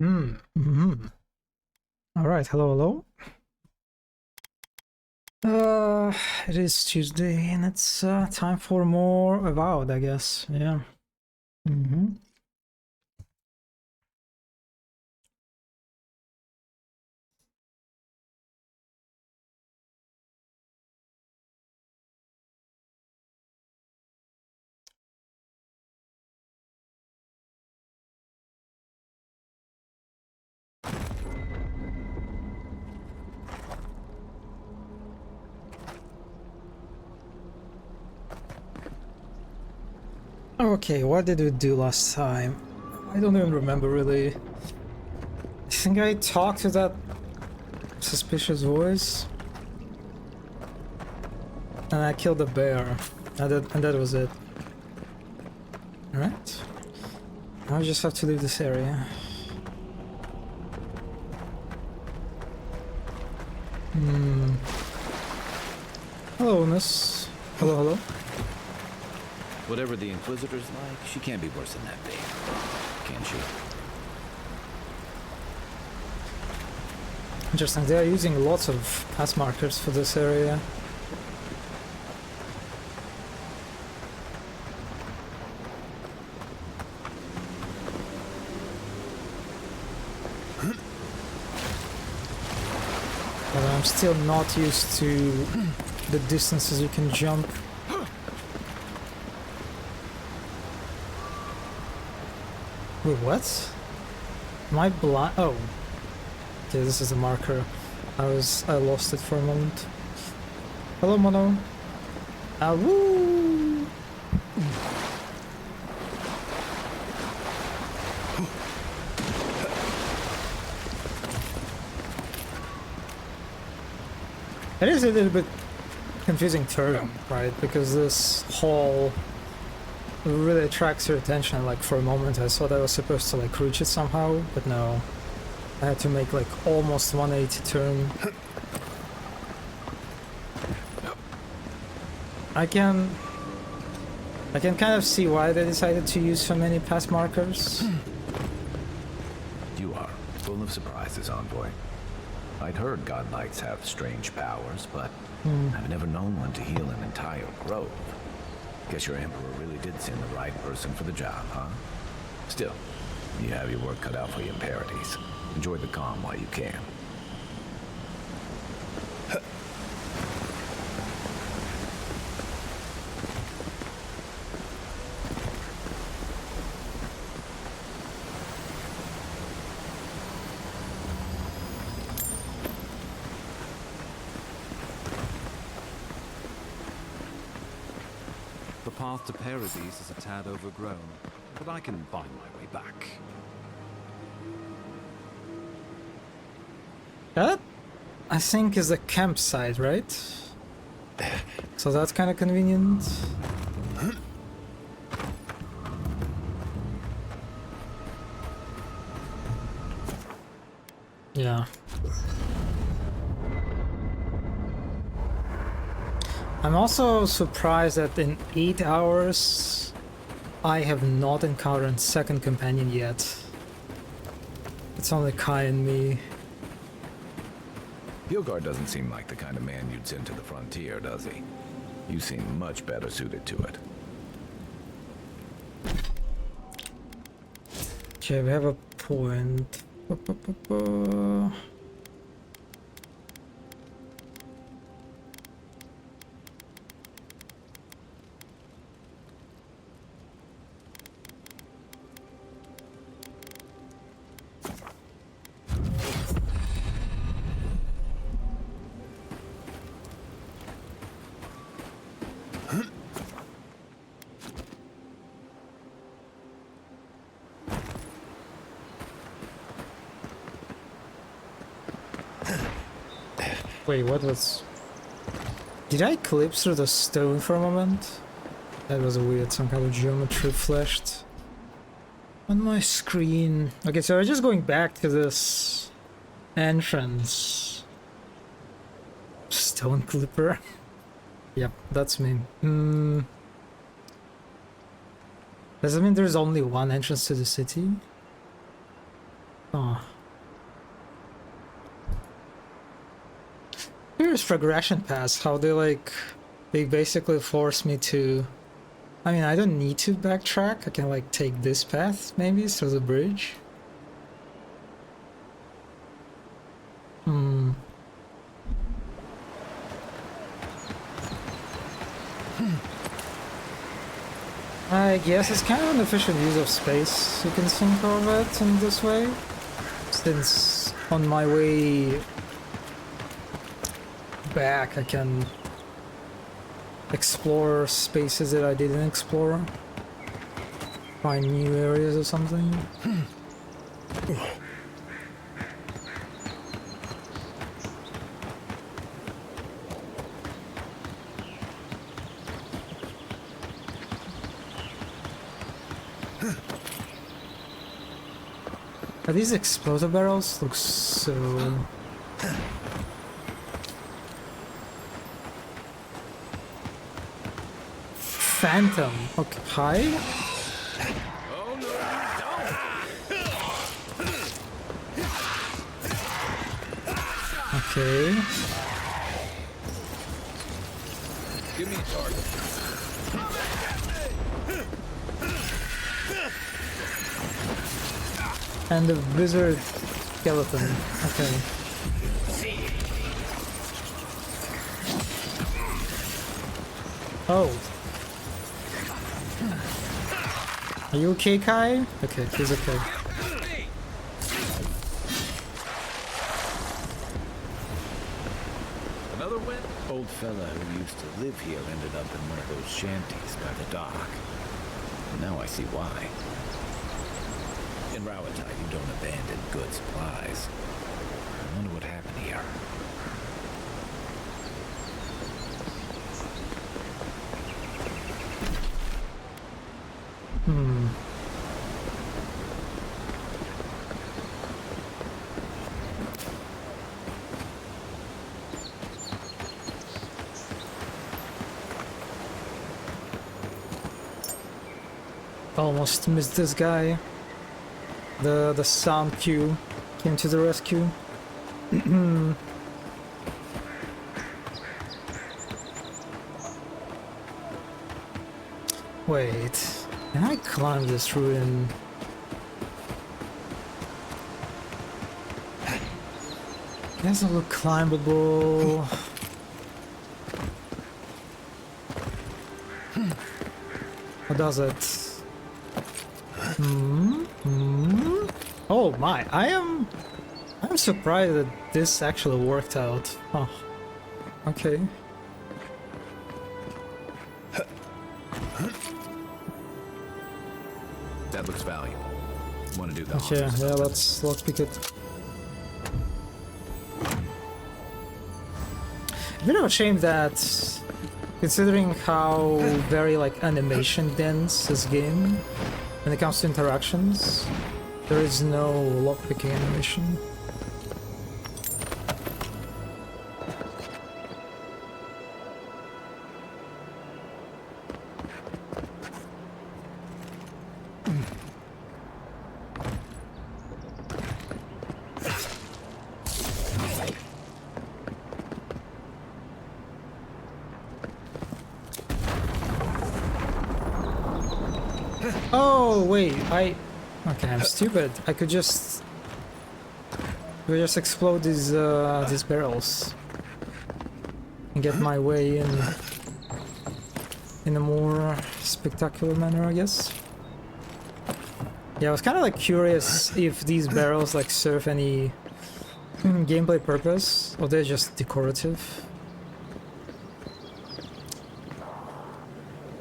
Mm-hmm. All right, hello. It is Tuesday, and it's time for more Avowed, I guess. Yeah. Mm-hmm. Okay, what did we do last time? I don't even remember really. I think I talked to that suspicious voice, and I killed the bear, and that was it. All right. Now I just have to leave this area. Hello, Miss. Hello. Whatever the Inquisitor's like, she can't be worse than that babe. Can she? Interesting. They are using lots of path markers for this area. But I'm still not used to the distances you can jump. Wait, what? Am I blind? Oh. Okay, this is a marker. I lost it for a moment. Hello, Mono. Ah, woo! It is a little bit confusing term, right? Because this hall really attracts your attention. Like for a moment I thought I was supposed to like reach it somehow, but no. I had to make like almost 180 turn. I can kind of see why they decided to use so many path markers. You are full of surprises, Envoy. I'd heard God Knights have strange powers, but I've never known one to heal an entire grove. Guess your Emperor really did send the right person for the job, huh? Still, you have your work cut out for you in Paradise. Enjoy the calm while you can. The path to Paradise is a tad overgrown, but I can find my way back. That, I think, is a campsite, right? So that's kind of convenient. Yeah. I'm also surprised that in 8 hours I have not encountered a second companion yet. It's only Kai and me. Hilgard doesn't seem like the kind of man you'd send to the frontier, does he? You seem much better suited to it. Okay, we have a point. Wait, what was... Did I clip through the stone for a moment? That was weird, some kind of geometry flashed on my screen. Okay, so we're just going back to this entrance. Stone clipper. Yep, that's me. Does that mean there's only one entrance to the city? Oh. Here's progression paths, how they like, they basically force me to, I mean, I don't need to backtrack, I can like take this path maybe through the bridge. I guess it's kind of an efficient use of space, you can think of it in this way. Since on my way back I can explore spaces that I didn't explore. Find new areas or something. Are these explosive barrels? Look so... Phantom. Okay. Hi? Oh no, Okay. give me a target. And the wizard skeleton. Okay. Oh. Are you okay, Kai? Okay, he's okay. Another win? Old fella who used to live here ended up in one of those shanties by the dock. Now I see why. In Rowatide, you don't abandon good supplies. I wonder what happened here. Almost missed this guy. The sound cue came to the rescue. Wait, can I climb this ruin? It doesn't look climbable. Or does it? Oh my, I'm surprised that this actually worked out. Oh, okay. That looks valuable. Want to do that? Okay, yeah, let's pick it. A bit of a shame that, considering how very like animation dense this game, when it comes to interactions, there is no lockpicking animation. Oh wait, okay, I'm stupid. I could just explode these barrels and get my way in a more spectacular manner, I guess. Yeah, I was kind of like curious if these barrels like serve any gameplay purpose or they're just decorative.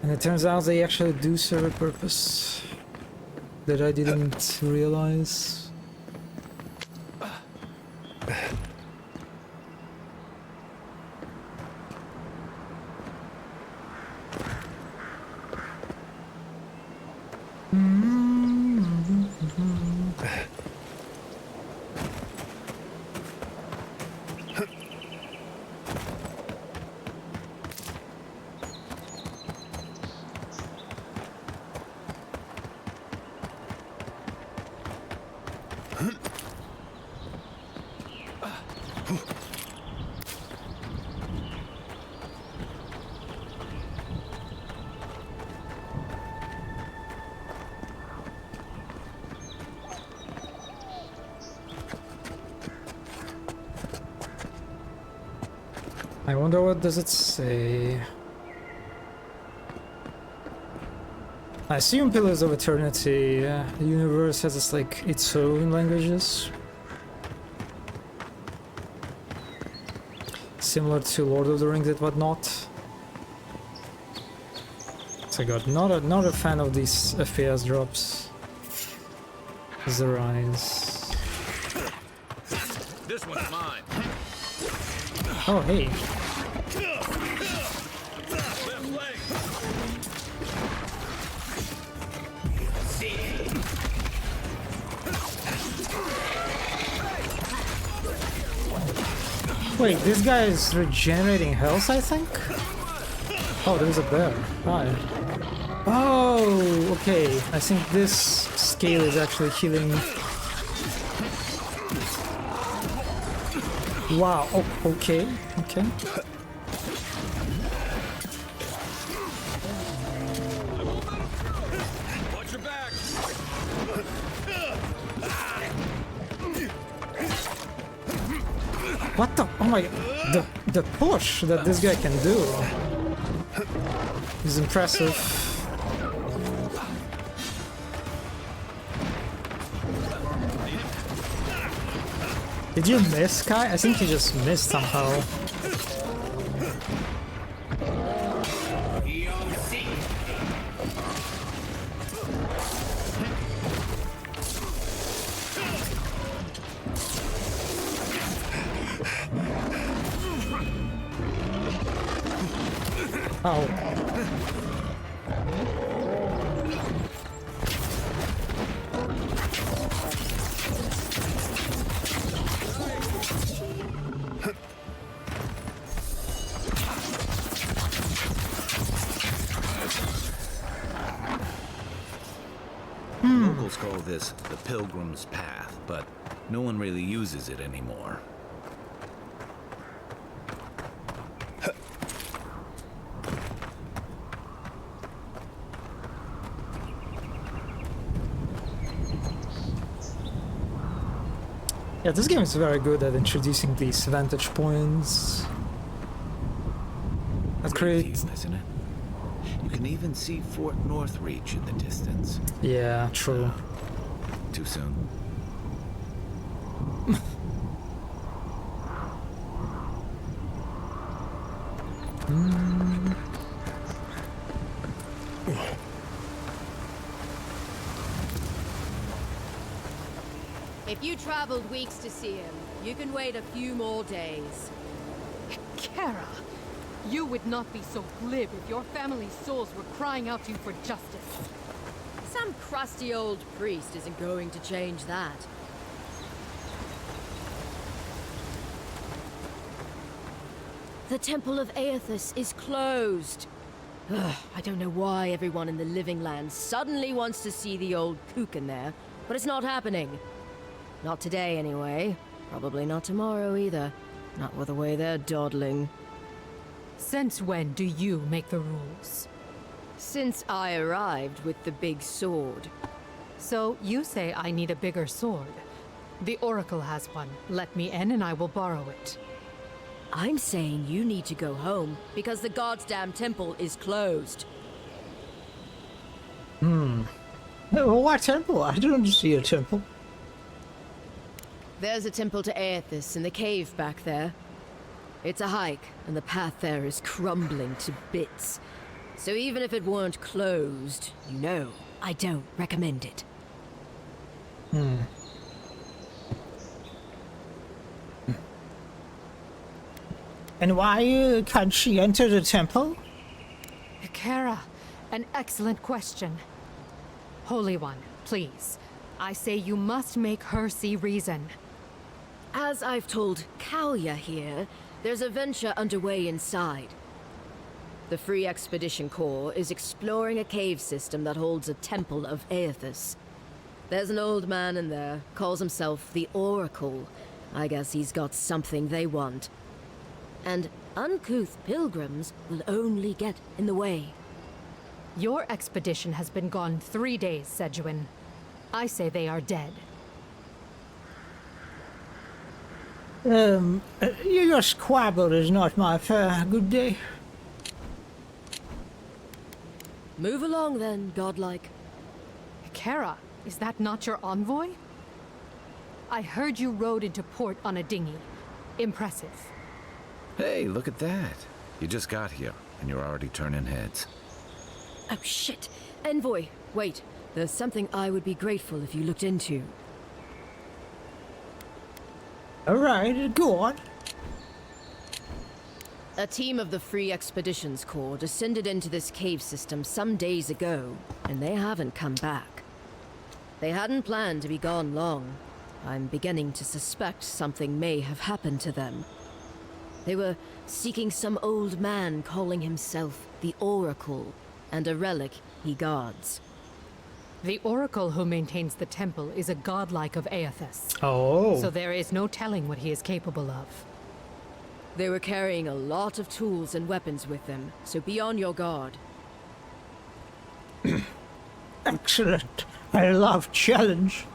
And it turns out they actually do serve a purpose that I didn't realize. I wonder what does it say. I assume Pillars of Eternity, the universe has its own languages. Similar to Lord of the Rings and whatnot. So God, not a fan of these FPS drops. The rise. This one's mine. Oh hey. Left leg. Wait, this guy is regenerating health, I think? Oh, there's a bear. Hi. Oh, okay. I think this scale is actually healing. Wow. Oh, okay. Okay. Watch your back. What the? Oh my! The push that this guy can do is impressive. Did you miss, Kai? I think you just missed somehow. Oh. Locals call this the Pilgrim's Path, but no one really uses it anymore. Yeah, this game is very good at introducing these vantage points. That create... View, isn't it? You can even see Fort Northreach in the distance. Yeah, true. Too soon. If you traveled weeks to see him, you can wait a few more days. Kara, you would not be so glib if your family's souls were crying out to you for justice. Some crusty old priest isn't going to change that. The Temple of Aethys is closed. Ugh, I don't know why everyone in the Living Land suddenly wants to see the old kook in there, but it's not happening. Not today, anyway. Probably not tomorrow, either. Not with the way they're dawdling. Since when do you make the rules? Since I arrived with the big sword. So you say I need a bigger sword. The Oracle has one. Let me in and I will borrow it. I'm saying you need to go home because the goddamn temple is closed. What temple? I don't see a temple. There's a temple to Aethys in the cave back there. It's a hike, and the path there is crumbling to bits. So even if it weren't closed, you know, I don't recommend it. And why can't she enter the temple? Kara, an excellent question. Holy One, please. I say you must make her see reason. As I've told Kalya here, there's a venture underway inside. The Free Expedition Corps is exploring a cave system that holds a temple of Aethys. There's an old man in there, calls himself the Oracle. I guess he's got something they want. And uncouth pilgrims will only get in the way. Your expedition has been gone 3 days, Sejuin. I say they are dead. Your squabble is not my affair. Good day. Move along then, godlike. Kara, is that not your envoy? I heard you rode into port on a dinghy. Impressive. Hey, look at that. You just got here, and you're already turning heads. Oh shit! Envoy, wait. There's something I would be grateful if you looked into. Alright, go on. A team of the Free Expeditions Corps descended into this cave system some days ago, and they haven't come back. They hadn't planned to be gone long. I'm beginning to suspect something may have happened to them. They were seeking some old man calling himself the Oracle, and a relic he guards. The Oracle who maintains the temple is a godlike of Aethys. Oh. So there is no telling what he is capable of. They were carrying a lot of tools and weapons with them, so be on your guard. Excellent. I love challenge.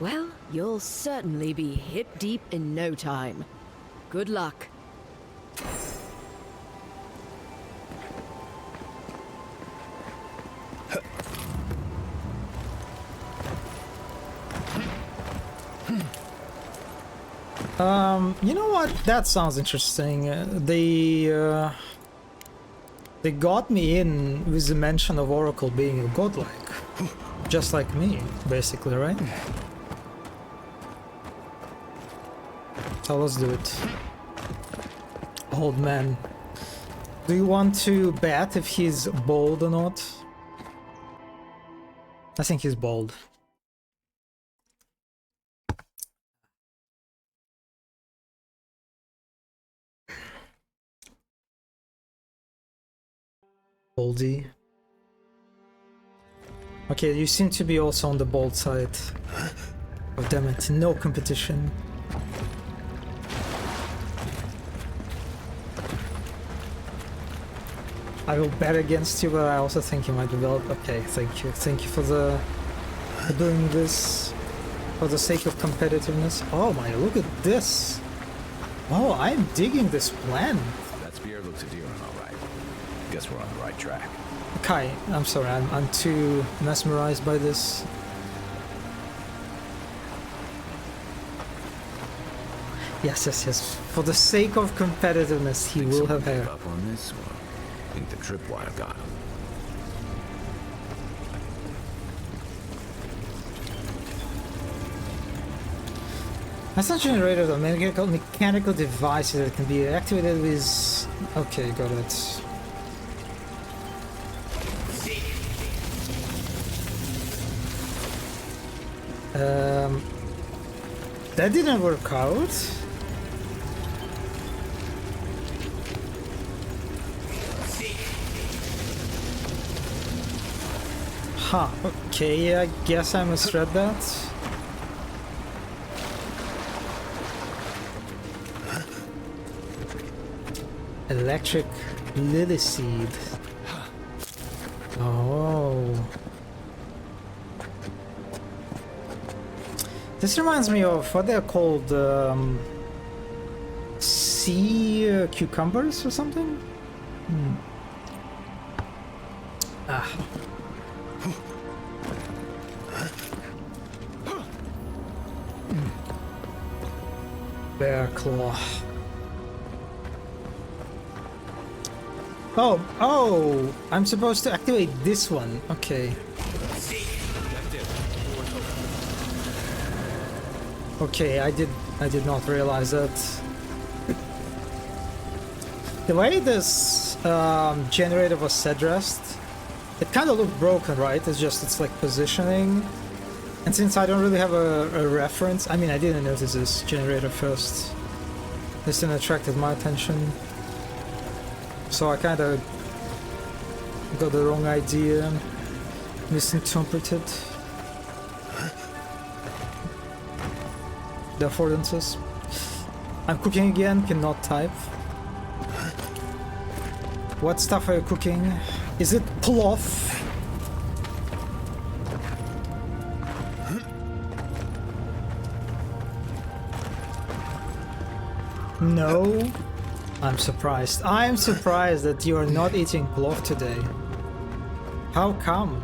Well, you'll certainly be hip deep in no time. Good luck. You know what? That sounds interesting. They got me in with the mention of Oracle being a godlike. Just like me, basically, right? So let's do it. Old man. Do you want to bet if he's bald or not? I think he's bald. Baldy. Okay, you seem to be also on the bold side. Oh damn it, no competition. I will bet against you, but I also think you might develop. Okay, thank you. Thank you for doing this for the sake of competitiveness. Oh my, look at this. Oh, I'm digging this plan. That spear looks endearing, all right. Guess we're on the right track. Kai, I'm sorry, I'm too mesmerized by this. Yes, yes, yes. For the sake of competitiveness, he will have hair. Up on this one. Think the tripwire got him. That's not generated on mechanical devices that can be activated with... Okay, got it. That didn't work out. Huh, okay, I guess I misread that. Electric lily seed. Oh. This reminds me of what they're called, sea cucumbers or something? Ah. Bear claw. Oh, I'm supposed to activate this one. Okay. Okay, I did not realize that. The way this generator was addressed, it kind of looked broken, right? It's like positioning. And since I don't really have a reference, I mean, I didn't notice this generator first. This thing attracted my attention. So I kind of got the wrong idea, misinterpreted the affordances. I'm cooking again, cannot type. What stuff are you cooking? Is it plov? No. I'm surprised. I'm surprised that you are not eating plov today. How come?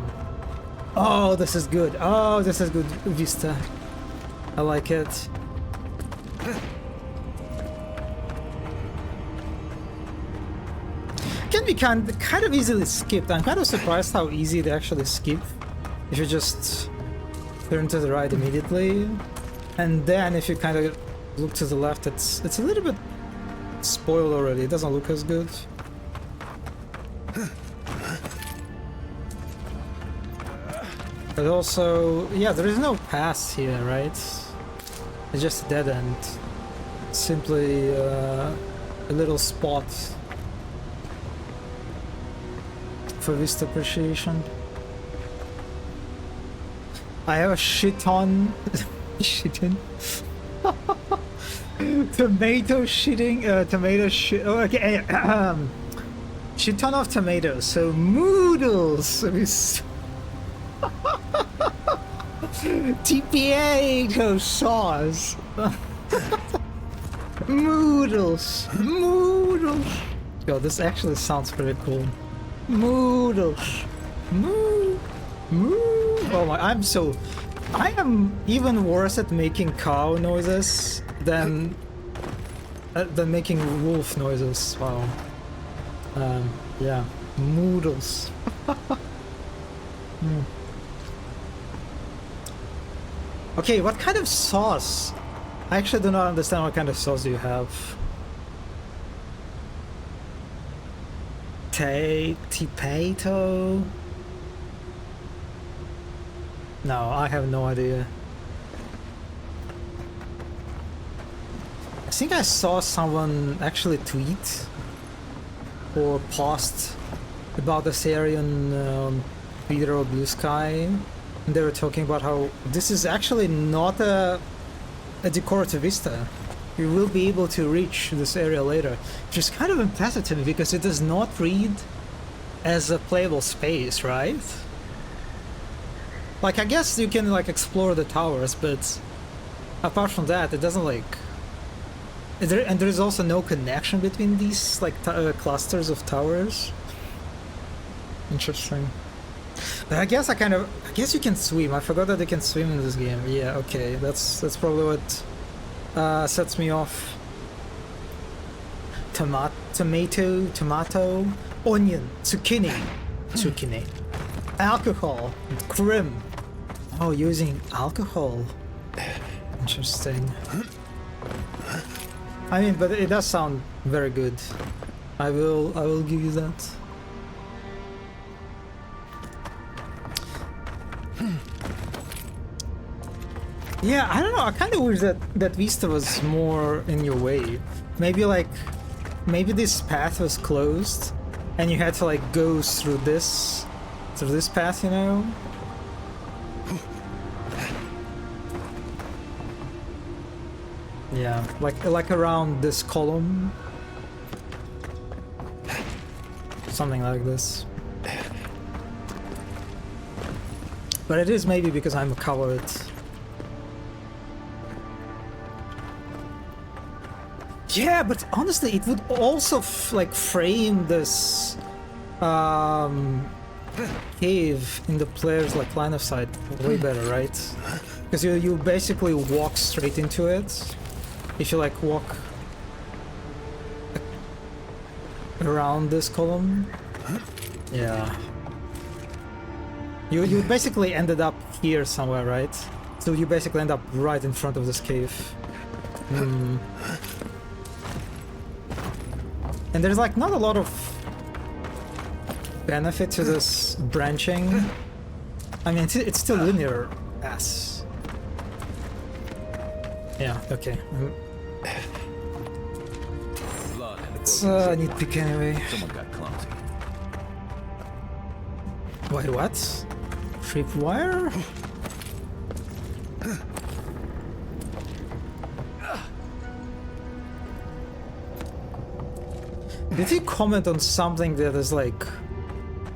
Oh, this is good. Oh, this is good, Vista. I like it. Can be kind of easily skipped. I'm kind of surprised how easy they actually skip. If you just turn to the right immediately, and then if you kind of look to the left, it's a little bit spoiled already. It doesn't look as good. But also, yeah, there is no pass here, right? It's just a dead end. Simply a little spot for Vista appreciation. I have a shit ton. Shitting. Tomato shitting. Tomato shit. Oh, okay. Shit ton of tomatoes. So noodles. TPA sauce. Noodles. Noodles. Yo, this actually sounds pretty cool. Noodles. Moo. Moo. Oh my, I am even worse at making cow noises than making wolf noises. Wow. Yeah. Noodles. Okay, what kind of sauce? I actually do not understand what kind of sauce you have. Potato? No, I have no idea. I think I saw someone actually tweet or post about this area on Twitter or Blue Sky. And they were talking about how this is actually not a decorative vista. You will be able to reach this area later, which is kind of impressive to me because it does not read as a playable space, right? Like, I guess you can like explore the towers, but apart from that, it doesn't like. And there is also no connection between these like clusters of towers. Interesting. But I guess I guess you can swim. I forgot that you can swim in this game. Yeah, okay, that's probably what sets me off. Tomato, onion, zucchini, alcohol, cream. Oh, using alcohol. Interesting. I mean, but it does sound very good. I will give you that. Yeah, I don't know. I kind of wish that Vista was more in your way. Maybe this path was closed, and you had to like go through this path, you know? Yeah, like around this column, something like this. But it is maybe because I'm a coward. Yeah, but honestly, it would also like frame this cave in the player's like line of sight way better, right? Because you basically walk straight into it. If you like walk around this column, yeah. You basically ended up here somewhere, right? So you basically end up right in front of this cave. And there's like not a lot of benefit to this branching. I mean, it's still linear as. Yeah, okay. It's nitpick anyway. Someone got clumsy. Wait, what? Tripwire? Did he comment on something that is like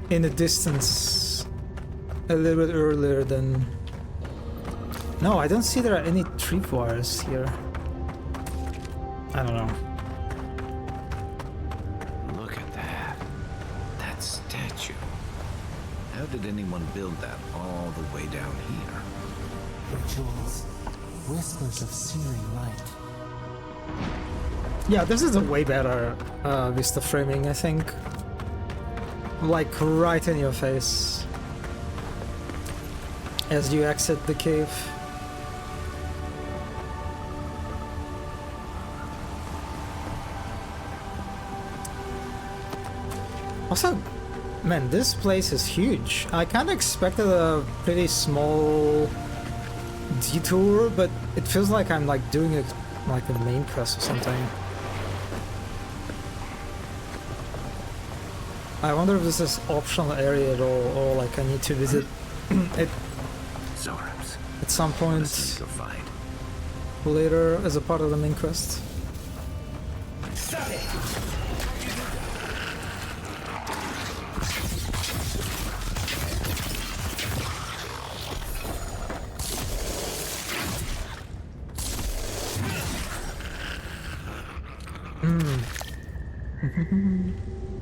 in the distance a little bit earlier than... No, I don't see there are any tripwires here. I don't know. How did anyone build that all the way down here? Rituals, whispers of searing light. Yeah, this is a way better vista framing, I think. Like right in your face as you exit the cave. Also, man, this place is huge. I kind of expected a pretty small detour, but it feels like I'm like doing it like a main quest or something. I wonder if this is optional area at all, or like I need to visit it Zorps. at some What a point sneaker find. later as a part of the main quest.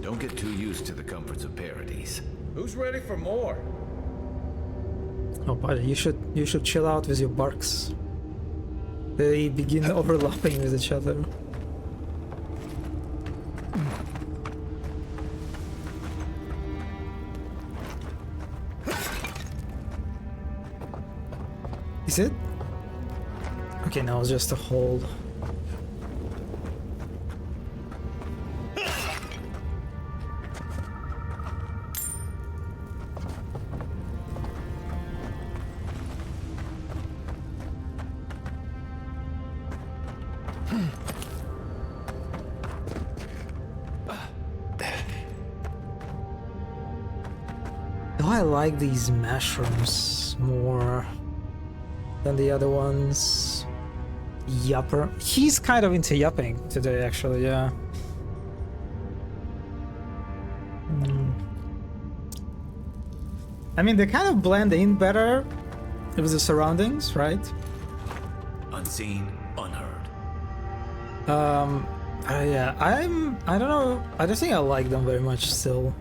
Don't get too used to the comforts of Paradise. Who's ready for more? Oh, buddy, you should chill out with your barks. They begin overlapping with each other. Is it? Okay, now it's just a hole. I like these mushrooms more than the other ones. Yupper. He's kind of into yupping today, actually, yeah. I mean, they kind of blend in better with the surroundings, right? Unseen, unheard. Yeah, I don't know, I don't think I like them very much still.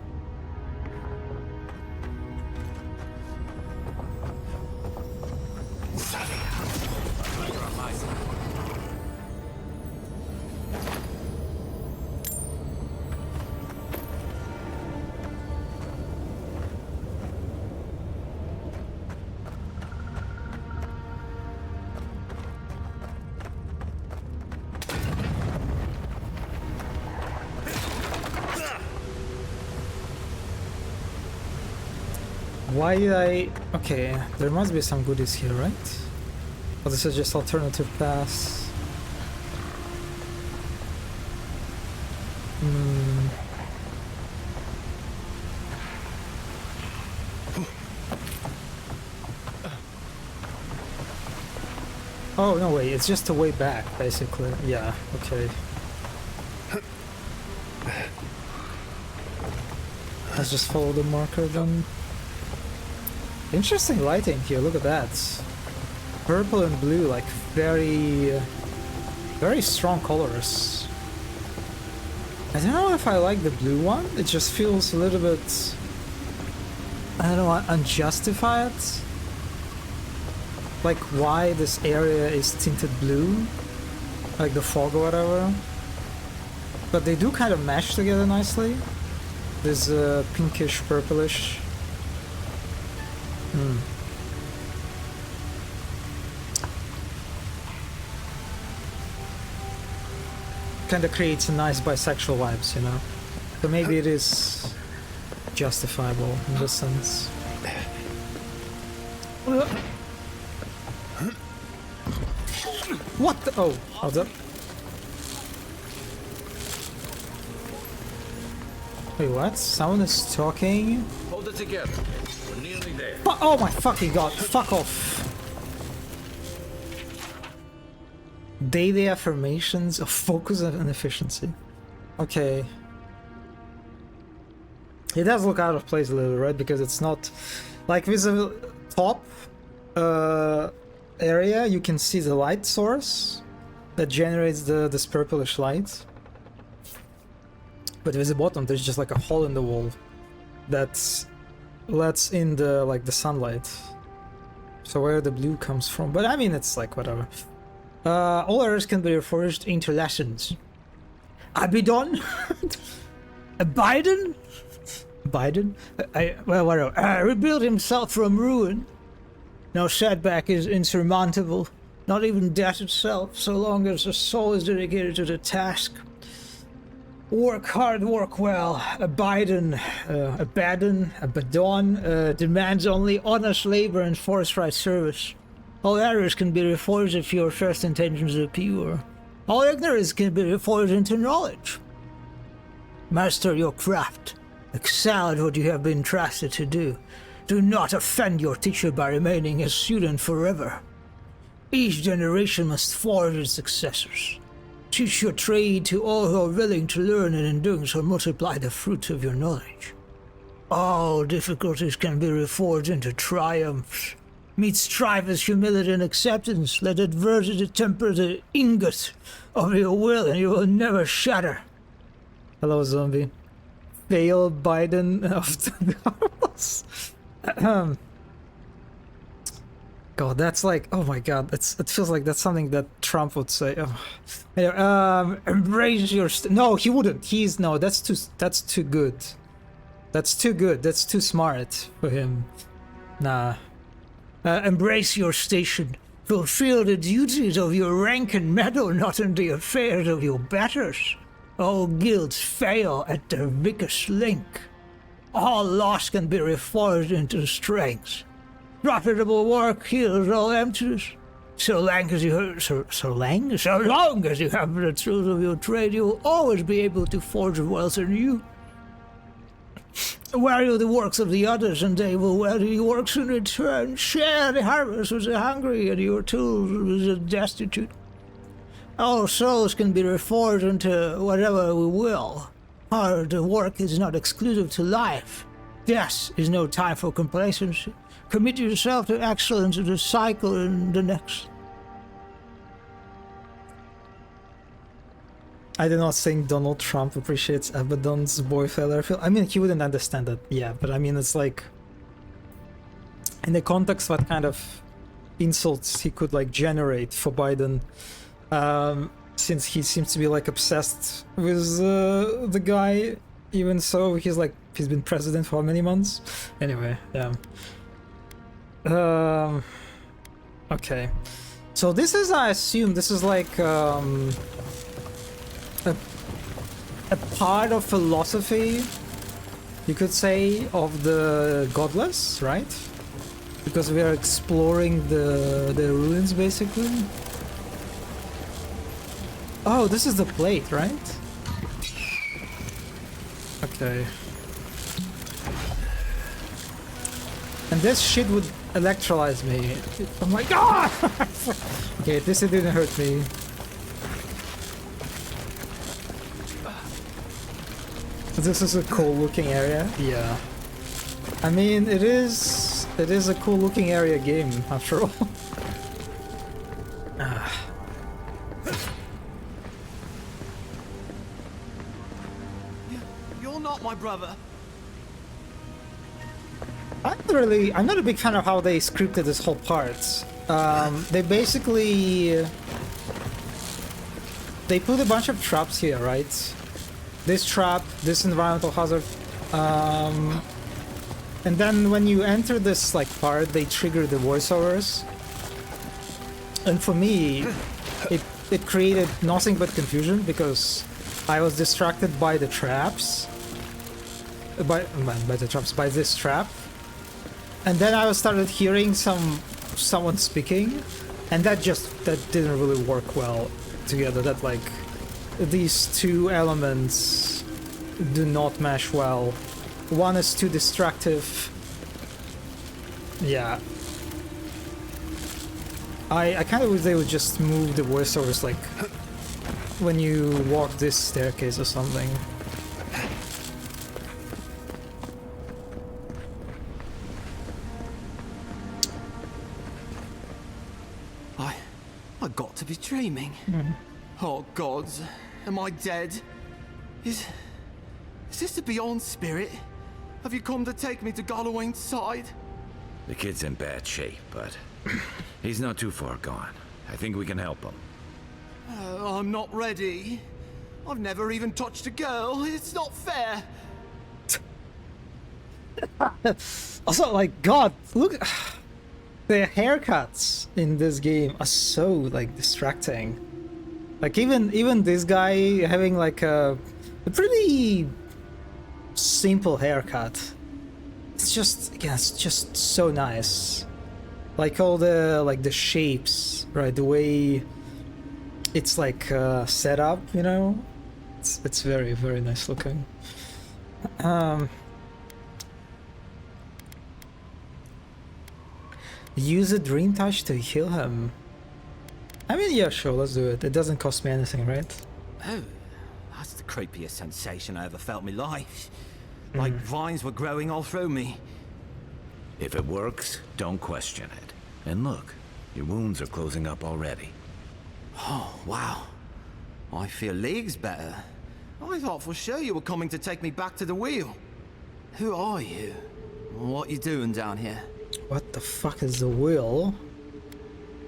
Why did I... Okay, there must be some goodies here, right? Or this is just alternative paths. Oh, no way, it's just a way back, basically. Yeah, okay. Let's just follow the marker then. Interesting lighting here, look at that. Purple and blue, like very strong colors. I don't know if I like the blue one, it just feels a little bit, I don't know, unjustified. Like why this area is tinted blue, like the fog or whatever. But they do kind of mesh together nicely. This pinkish purplish. Kind of creates a nice bisexual vibes, you know. So maybe it is justifiable in this sense. What the? Oh, hold up. Wait, what? Someone is talking? Hold it together. We're nearly there. Oh my fucking god, fuck off. Daily affirmations of focus and efficiency. Okay. It does look out of place a little, right? Because it's not... Like with the top area, you can see the light source that generates this purplish light. But with the bottom, there's just like a hole in the wall that's lets in the like the sunlight. So where the blue comes from, but I mean it's like whatever. All errors can be reforged into lessons. Abidon? Biden? Biden? Well, whatever. Rebuild himself from ruin. No setback is insurmountable. Not even death itself, so long as the soul is dedicated to the task. Work hard, work well. Abidon demands only honest labor and forthright service. All errors can be reforged if your first intentions are pure. All ignorance can be reforged into knowledge. Master your craft. Excel at what you have been trusted to do. Do not offend your teacher by remaining a student forever. Each generation must forge its successors. Teach your trade to all who are willing to learn, and in doing so multiply the fruits of your knowledge. All difficulties can be reforged into triumphs. Meet strife as humility and acceptance. Let adversity temper the ingot of your will, and you will never shatter. Hello, zombie. Fail Biden of the House. God, that's like, oh my God, it feels like that's something that Trump would say. Oh. Anyway, embrace your no, he wouldn't. No, that's too good. That's too good. That's too smart for him. Nah. Embrace your station. Fulfill the duties of your rank and meddle not in the affairs of your betters. All guilds fail at their weakest link. All loss can be reforged into strength. Profitable work heals all emptiness. So long as you have the truth of your trade, you will always be able to forge wealth anew. Value the works of the others, and they will value your works in return. Share the harvest with the hungry, and your tools with the destitute. All souls can be reforged into whatever we will. Hard work is not exclusive to life. Death is no time for complacency. Commit yourself to excellence in the cycle and the next. I do not think Donald Trump appreciates Abaddon's boy failure. I mean, he wouldn't understand that, yeah, but I mean, it's like, in the context, what kind of insults he could like generate for Biden, since he seems to be like obsessed with the guy, even so he's been president for how many months? Anyway, yeah. Okay. So this is, I assume, this is like, a part of philosophy, you could say, of the godless, right? Because we are exploring the ruins, basically. Oh, this is the plate, right? Okay. And this shit would electrolyze me. Oh my god! Okay, this it didn't hurt me. This is a cool looking area. Yeah. I mean, it is a cool looking area game, after all. You're not my brother. I'm not a big fan of how they scripted this whole part. They basically... They put a bunch of traps here, right? This trap, this environmental hazard, and then when you enter this like part, they trigger the voiceovers. And for me, it created nothing but confusion because I was distracted by the traps, by this trap, and then I started hearing someone speaking, and that didn't really work well together. That like. These two elements do not mesh well. One is too distractive. Yeah. I kind of wish they would just move the voiceovers like when you walk this staircase or something. I got to be dreaming. Oh gods. Am I dead? Is this the Beyond Spirit? Have you come to take me to Galloway's side? The kid's in bad shape, but he's not too far gone. I think we can help him. I'm not ready. I've never even touched a girl. It's not fair. Also, like, God, look, the haircuts in this game are so like distracting. Like even this guy having like a pretty simple haircut. It's just, again, it's just so nice. Like all the the shapes, right? The way it's like set up, you know. It's very, very nice looking. Use a dream touch to heal him. I mean, yeah, sure, let's do it. It doesn't cost me anything, right? Oh, that's the creepiest sensation I ever felt in my life. Like vines were growing all through me. If it works, don't question it. And look, your wounds are closing up already. Oh, wow. I feel leagues better. I thought for sure you were coming to take me back to the wheel. Who are you? What you doing down here? What the fuck is the wheel?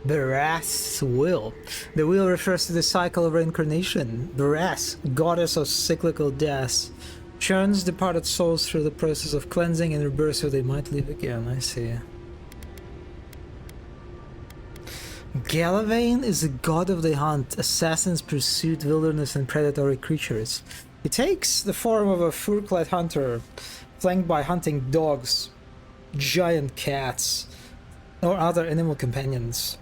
Beras wheel. The wheel refers to the cycle of reincarnation. Beras, goddess of cyclical death, churns departed souls through the process of cleansing and rebirth so they might live again. I see. Galavain is a god of the hunt, assassins, pursuit, wilderness, and predatory creatures. He takes the form of a fur-clad hunter, flanked by hunting dogs, giant cats, or other animal companions.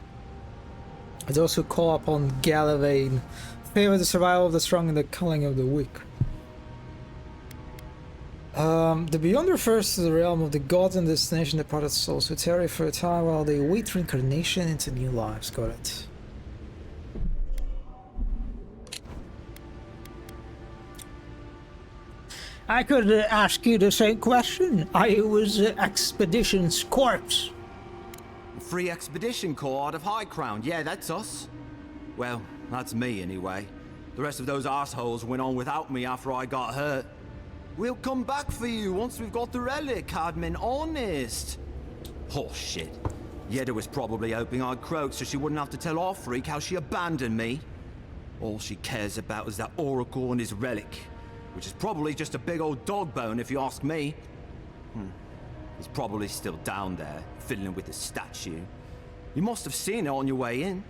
Those who call upon Galavain favor the survival of the strong and the culling of the weak. The Beyond refers to the realm of the gods and destination departed souls who tarry for a time while they await reincarnation into new lives. Got it. I could ask you the same question. I was Expedition's corpse. Free Expedition Corps out of High Crown. Yeah, that's us. Well, that's me anyway. The rest of those assholes went on without me after I got hurt. We'll come back for you once we've got the relic, Admin, honest. Oh, shit. Yeda was probably hoping I'd croak so she wouldn't have to tell our freak how she abandoned me. All she cares about is that Oracle and his relic, which is probably just a big old dog bone if you ask me. He's probably still down there, fiddling with the statue. You must have seen it on your way in.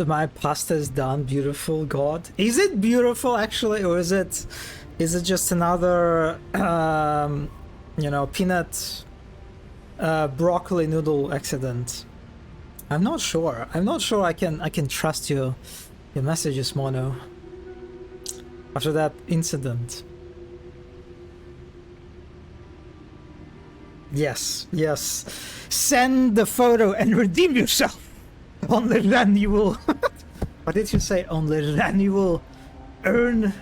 My pasta is done, beautiful god. Is it beautiful actually, or is it just another you know, peanut broccoli noodle accident? I'm not sure. I can trust your messages, Mono. After that incident. Yes. Send the photo and redeem yourself. Only then you will. What did you say? Only then you will earn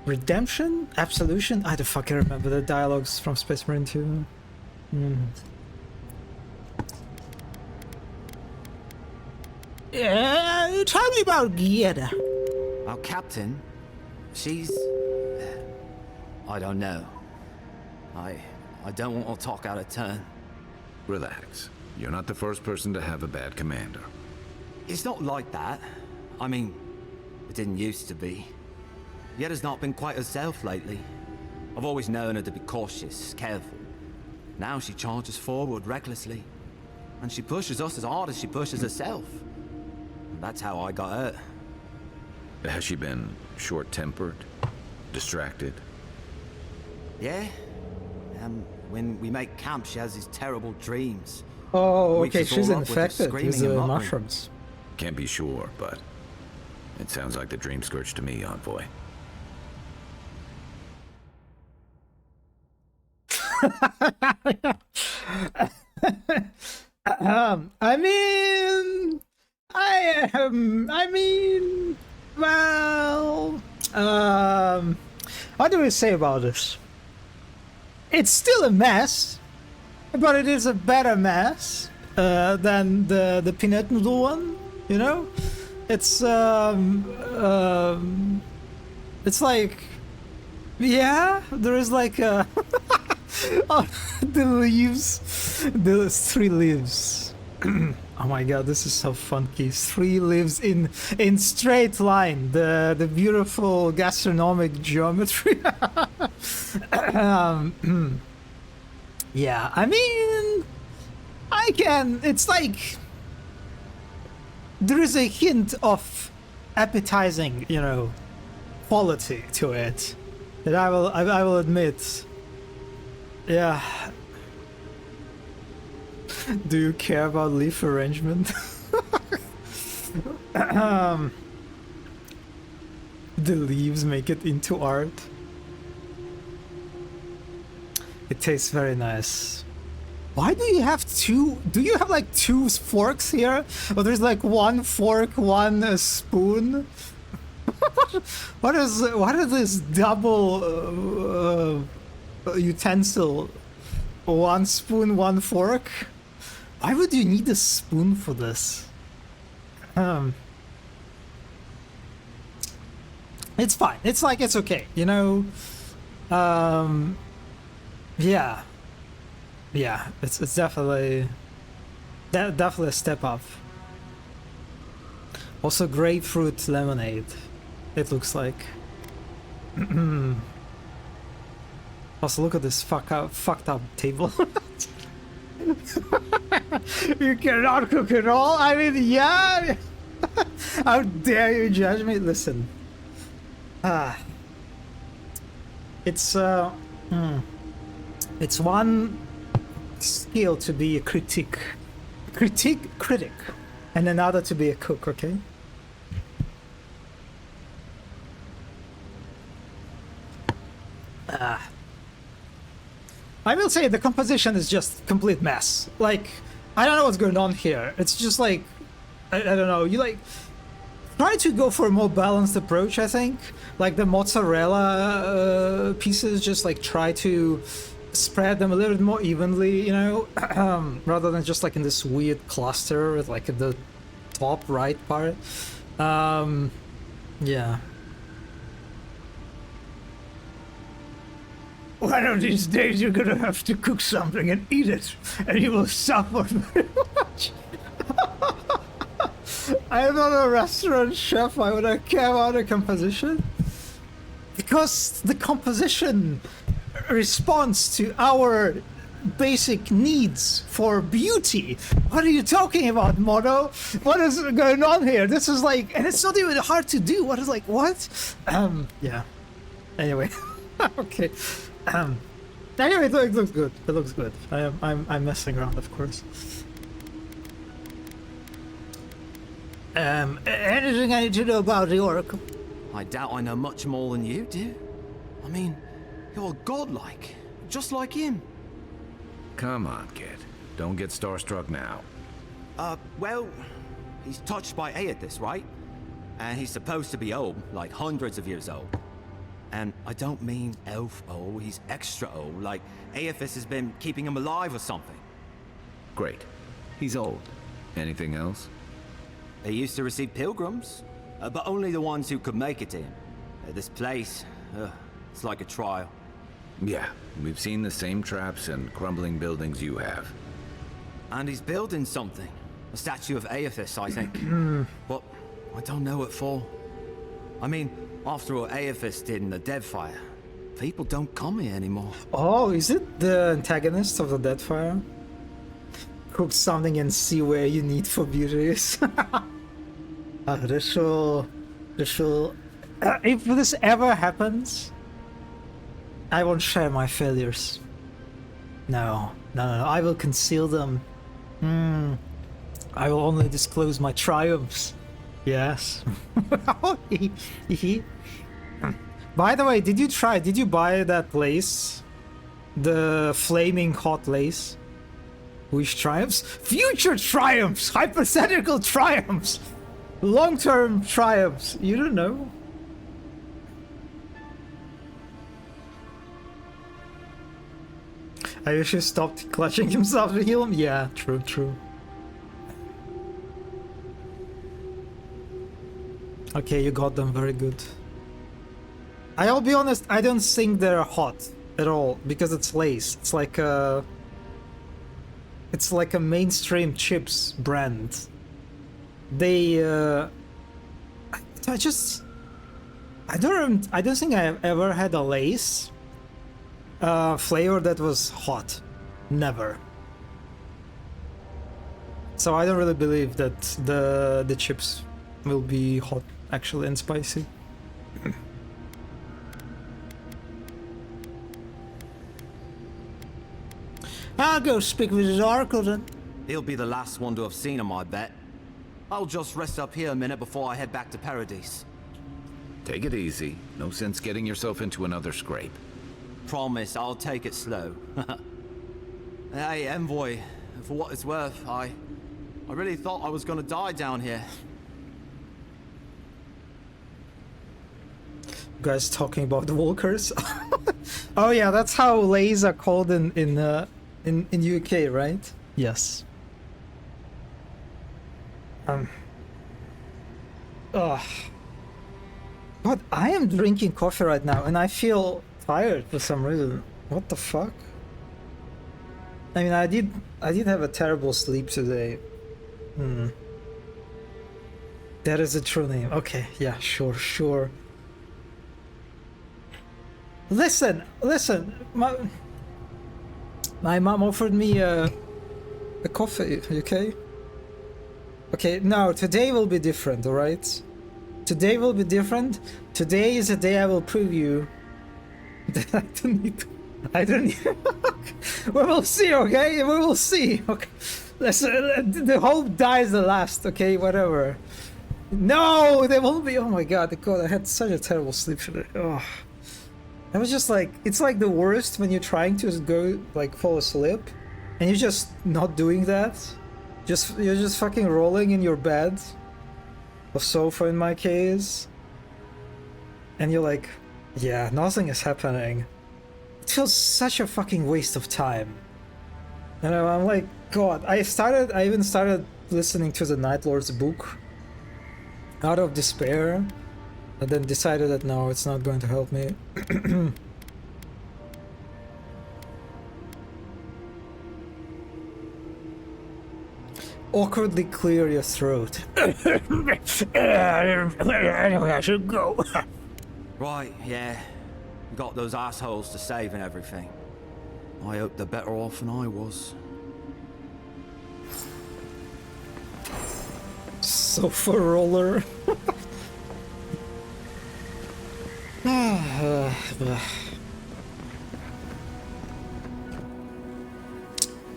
redemption? Absolution? I don't fucking remember the dialogues from Space Marine 2. Yeah, tell me about Gieda. Our captain, she's... I don't know. I don't want to talk out of turn. Relax. You're not the first person to have a bad commander. It's not like that. I mean, it didn't used to be. Yeda's not been quite herself lately. I've always known her to be cautious, careful. Now she charges forward recklessly. And she pushes us as hard as she pushes herself. And that's how I got hurt. Has she been short-tempered? Distracted? Yeah. When we make camp, she has these terrible dreams. Oh, Wakes okay, us she's all up with her infected with screaming and the muttering. mushrooms. Can't be sure, but it sounds like the dream scourge to me, Envoy. Well, what do we say about this? It's still a mess, but it is a better mess than the peanut noodle one. You know, it's like Yeah, there is like a... oh, the leaves. There's 3 leaves. Oh my god, this is so funky. 3 leaves in straight line. The beautiful gastronomic geometry. Yeah, I mean, I can. It's like there is a hint of appetizing, you know, quality to it that I will admit. Yeah. Do you care about leaf arrangement? The leaves make it into art. It tastes very nice. Why do you have 2? Do you have like 2 forks here? Or there's like 1 fork, 1 spoon? What is this double utensil? 1 spoon, 1 fork? Why would you need a spoon for this? It's fine. It's like, it's okay, you know? Yeah. Yeah, it's definitely... definitely a step up. Also grapefruit lemonade, it looks like. Also, look at this fucked up table. You cannot cook at all? I mean, yeah! How dare you judge me? Listen. It's one skill to be a critic, and another to be a cook, okay? I will say the composition is just complete mess. Like, I don't know what's going on here. It's just like, I don't know, you like, try to go for a more balanced approach, I think. Like the mozzarella pieces, just like try to spread them a little bit more evenly, you know, rather than just like in this weird cluster with like the top right part. Yeah. One of these days you're gonna have to cook something and eat it, and you will suffer very much. I am not a restaurant chef. Why would I care about the composition? Because the composition responds to our basic needs for beauty. What are you talking about, Mono? What is going on here? This is like, and it's not even hard to do. What is like, what? Yeah. Anyway, okay. Anyway, it looks good. It looks good. I'm messing around, of course. Anything I need to know about the Oracle? I doubt I know much more than you do. I mean, you're godlike, just like him. Come on, kid. Don't get starstruck now. Well, he's touched by Aethys, right? And he's supposed to be old, like hundreds of years old. And I don't mean elf old, he's extra old, like Aethys has been keeping him alive or something. Great. He's old. Anything else? He used to receive pilgrims, but only the ones who could make it to him. This place, it's like a trial. Yeah, we've seen the same traps and crumbling buildings you have. And he's building something. A statue of Aethys, I think. But I don't know what for. I mean, after what Aethys did in the Deadfire, people don't come here anymore. Oh, is it the antagonist of the Deadfire? Cook something and see where you need for beauty is. This will... if this ever happens, I won't share my failures. No, I will conceal them. I will only disclose my triumphs. Yes. By the way, did you buy that lace? The flaming hot lace? Which triumphs? Future triumphs! Hypothetical triumphs! Long-term triumphs! You don't know? I wish he stopped clutching himself to heal him. Yeah, true. Okay, you got them, very good. I'll be honest, I don't think they're hot at all because it's Lay's. It's like a mainstream chips brand. They I don't think I've ever had a Lay's flavor that was hot. Never. So I don't really believe that the chips will be hot actually and spicy. I'll go speak with his oracle then. He'll be the last one to have seen him, I bet. I'll just rest up here a minute before I head back to Paradise. Take it easy. No sense getting yourself into another scrape. Promise, I'll take it slow. Hey, Envoy, for what it's worth, I really thought I was gonna die down here. Guys talking about the walkers. Oh yeah, that's how Lays are called in UK, right? Yes. Ugh. But I am drinking coffee right now and I feel tired for some reason. What the fuck? I mean, I did have a terrible sleep today. That is a true name. Okay, yeah, sure. Listen. My mom offered me a coffee, okay? Okay, no, today will be different, alright? Today will be different. Today is the day I will prove you that I don't need we will see, okay? We will see, okay? The hope dies the last, okay? Whatever. No, there won't be. Oh my god, I had such a terrible sleep today. Oh. I was just like, it's like the worst when you're trying to go, like, fall asleep, and you're just not doing that. You're just fucking rolling in your bed, or sofa in my case, and you're like, yeah, nothing is happening. It feels such a fucking waste of time. And I'm like, God, I even started listening to the Night Lord's book out of despair. And then decided that no, it's not going to help me. Awkwardly clear your throat. Anyway, I should go. Right, yeah. Got those assholes to save and everything. I hope they're better off than I was. Sofa roller.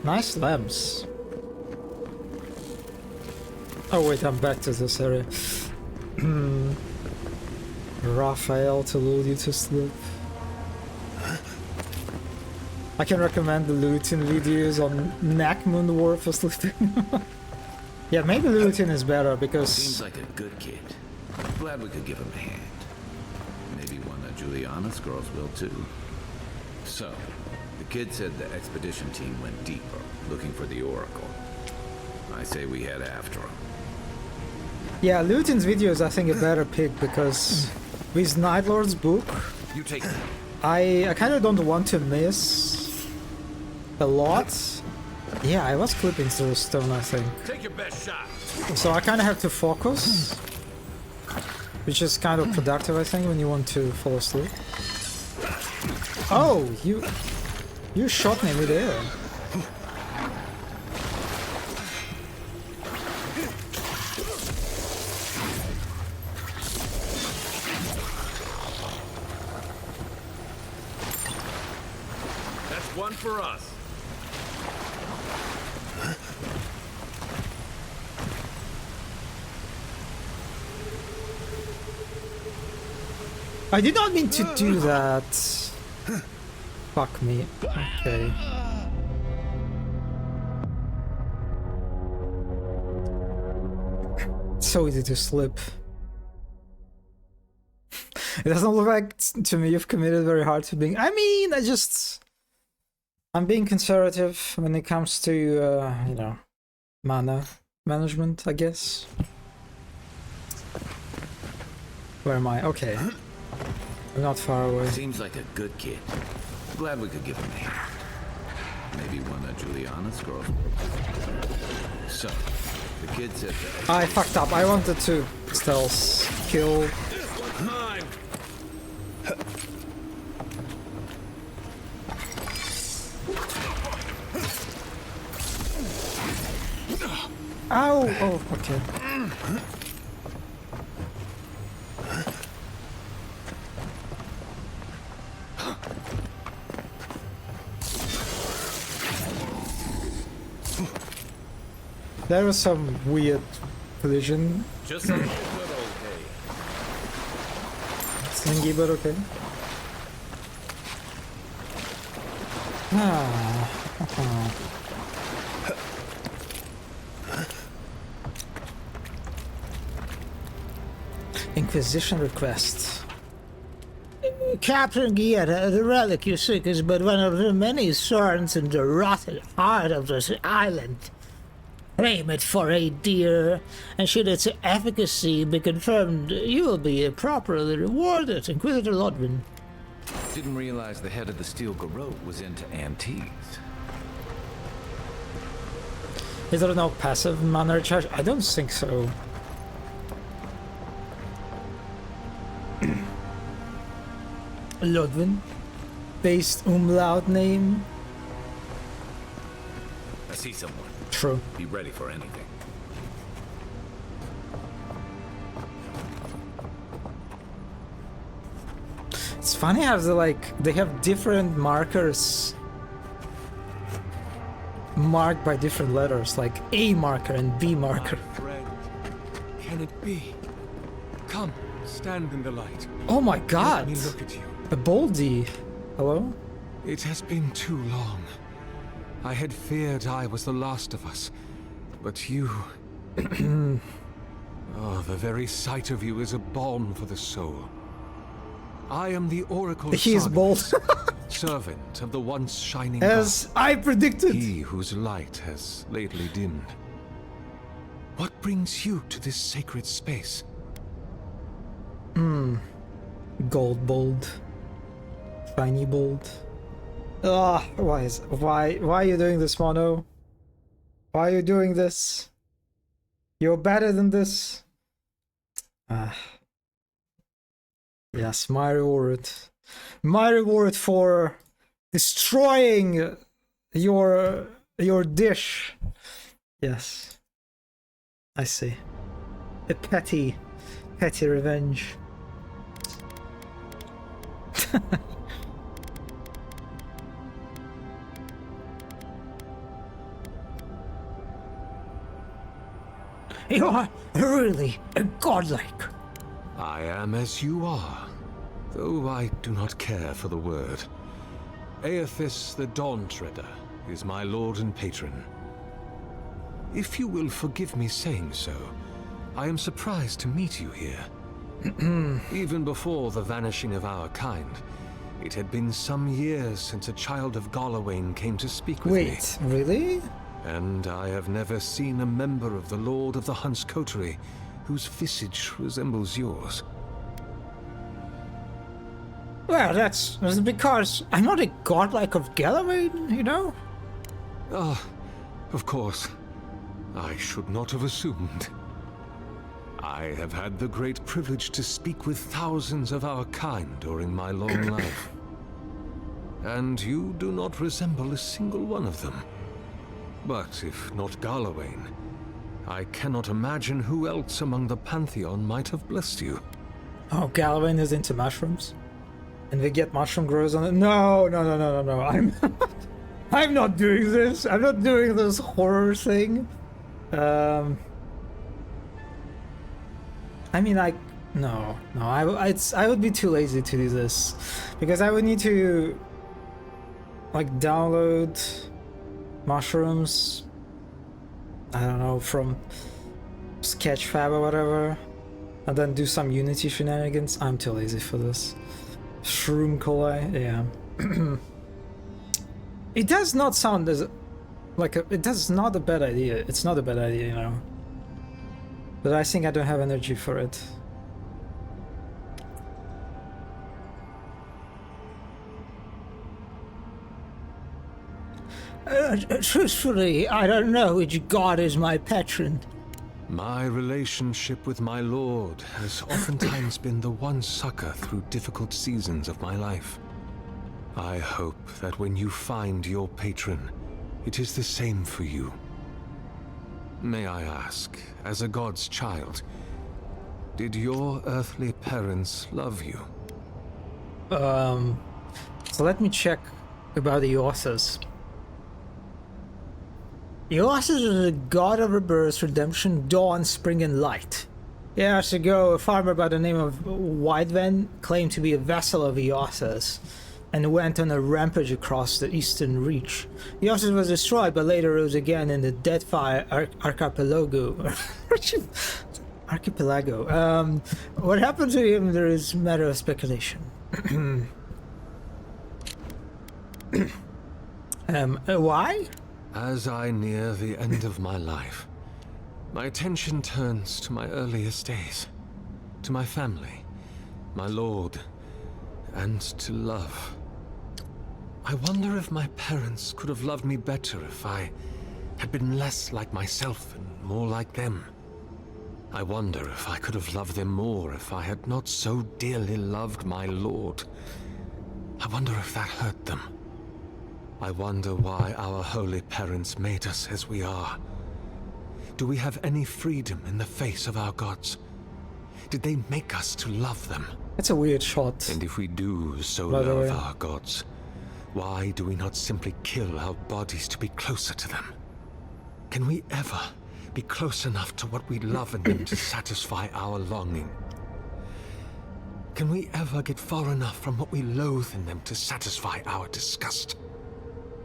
Nice lamps. Oh wait, I'm back to this area. Raphael to lull you to sleep. I can recommend the Lutin videos on Nakmun War for sleeping. Yeah, maybe Lutin is better because... Seems like a good kid. Glad we could give him a hand. Maybe one of Juliana's girls will too. So, the kid said the expedition team went deeper, looking for the Oracle. I say we head after him. Yeah, Lutin's video is I think a better pick because with Night Lord's book, You take it. I kind of don't want to miss a lot. Yeah, I was clipping through the stone, I think. Take your best shot. So I kind of have to focus, which is kind of productive, I think, when you want to fall asleep. Oh, you shot me midair. That's one for us. I did not mean to do that. Fuck me. Okay. It's so easy to slip. It doesn't look like to me you've committed very hard to being... I mean, I'm being conservative when it comes to, you know, mana management, I guess. Where am I? Okay. Not far away. Seems like a good kid. Glad we could give him a hand. Maybe one of Juliana's girls. So, the kid said that... I fucked up. I wanted to stealth kill. Mine. Ow! Oh, okay. There was some weird collision. Just like a good old day. Slingy, but okay. Ah. Inquisition request. Captain Guietta, the relic you seek is but one of the many thorns in the rotten heart of this island. Claim it for a deer, and should its efficacy be confirmed, you will be properly rewarded, Inquisitor Lodwin. Didn't realize the head of the Steel Garrote was into antiques. Is there no passive mana charge? I don't think so. Lodwin, based umlaut name. I see someone. True. Be ready for anything. It's funny how they have different markers marked by different letters, like A marker and B marker. My friend, can it be? Come, stand in the light. Oh my god! Let me look at you. A Boldy. Hello? It has been too long. I had feared I was the last of us, but you... Oh, the very sight of you is a balm for the soul. I am the Oracle He's bold. servant of the once shining As God. I predicted! He whose light has lately dimmed. What brings you to this sacred space? Gold bold. Shiny bold. Ah, why are you doing this, Mono? Why are you doing this? You're better than this. Ah. Yes, my reward. My reward for destroying your dish. Yes. I see. A petty revenge. You are really godlike. I am as you are, though I do not care for the word. Aethys the Dawn Treader is my lord and patron. If you will forgive me saying so, I am surprised to meet you here. Even before the vanishing of our kind, it had been some years since a child of Galawain came to speak with me. Wait, really? And I have never seen a member of the Lord of the Hunt's Coterie whose visage resembles yours. Well, that's because I'm not a godlike of Galawain, you know? Ah, of course. I should not have assumed. I have had the great privilege to speak with thousands of our kind during my long life. And you do not resemble a single one of them. But if not Galawain, I cannot imagine who else among the Pantheon might have blessed you. Oh, Galawain is into mushrooms? And we get mushroom growers on it? No. I'm not doing this. I'm not doing this horror thing. I mean, I would be too lazy to do this, because I would need to like download mushrooms, I don't know, from Sketchfab or whatever, and then do some Unity shenanigans. I'm too lazy for this. Shroom Collai, yeah. It does not sound as like it does not a bad idea. It's not a bad idea, you know. But I think I don't have energy for it. Truthfully, I don't know which god is my patron. My relationship with my lord has oftentimes been the one succor through difficult seasons of my life. I hope that when you find your patron, it is the same for you. May I ask, as a god's child, did your earthly parents love you? So let me check about the authors. The authors are the god of rebirth, redemption, dawn, spring, and light. Years ago, a farmer by the name of Whiteven claimed to be a vassal of Eothas and went on a rampage across the eastern reach. Eothas was destroyed, but later rose again in the Deadfire Archipelago. What happened to him, there is matter of speculation. Why? As I near the end of my life, my attention turns to my earliest days, to my family, my lord, and to love. I wonder if my parents could have loved me better if I had been less like myself and more like them. I wonder if I could have loved them more if I had not so dearly loved my lord. I wonder if that hurt them. I wonder why our holy parents made us as we are. Do we have any freedom in the face of our gods? Did they make us to love them? That's a weird shot. And if we do so By the way. love our gods, why do we not simply kill our bodies to be closer to them? Can we ever be close enough to what we love in them to satisfy our longing? Can we ever get far enough from what we loathe in them to satisfy our disgust?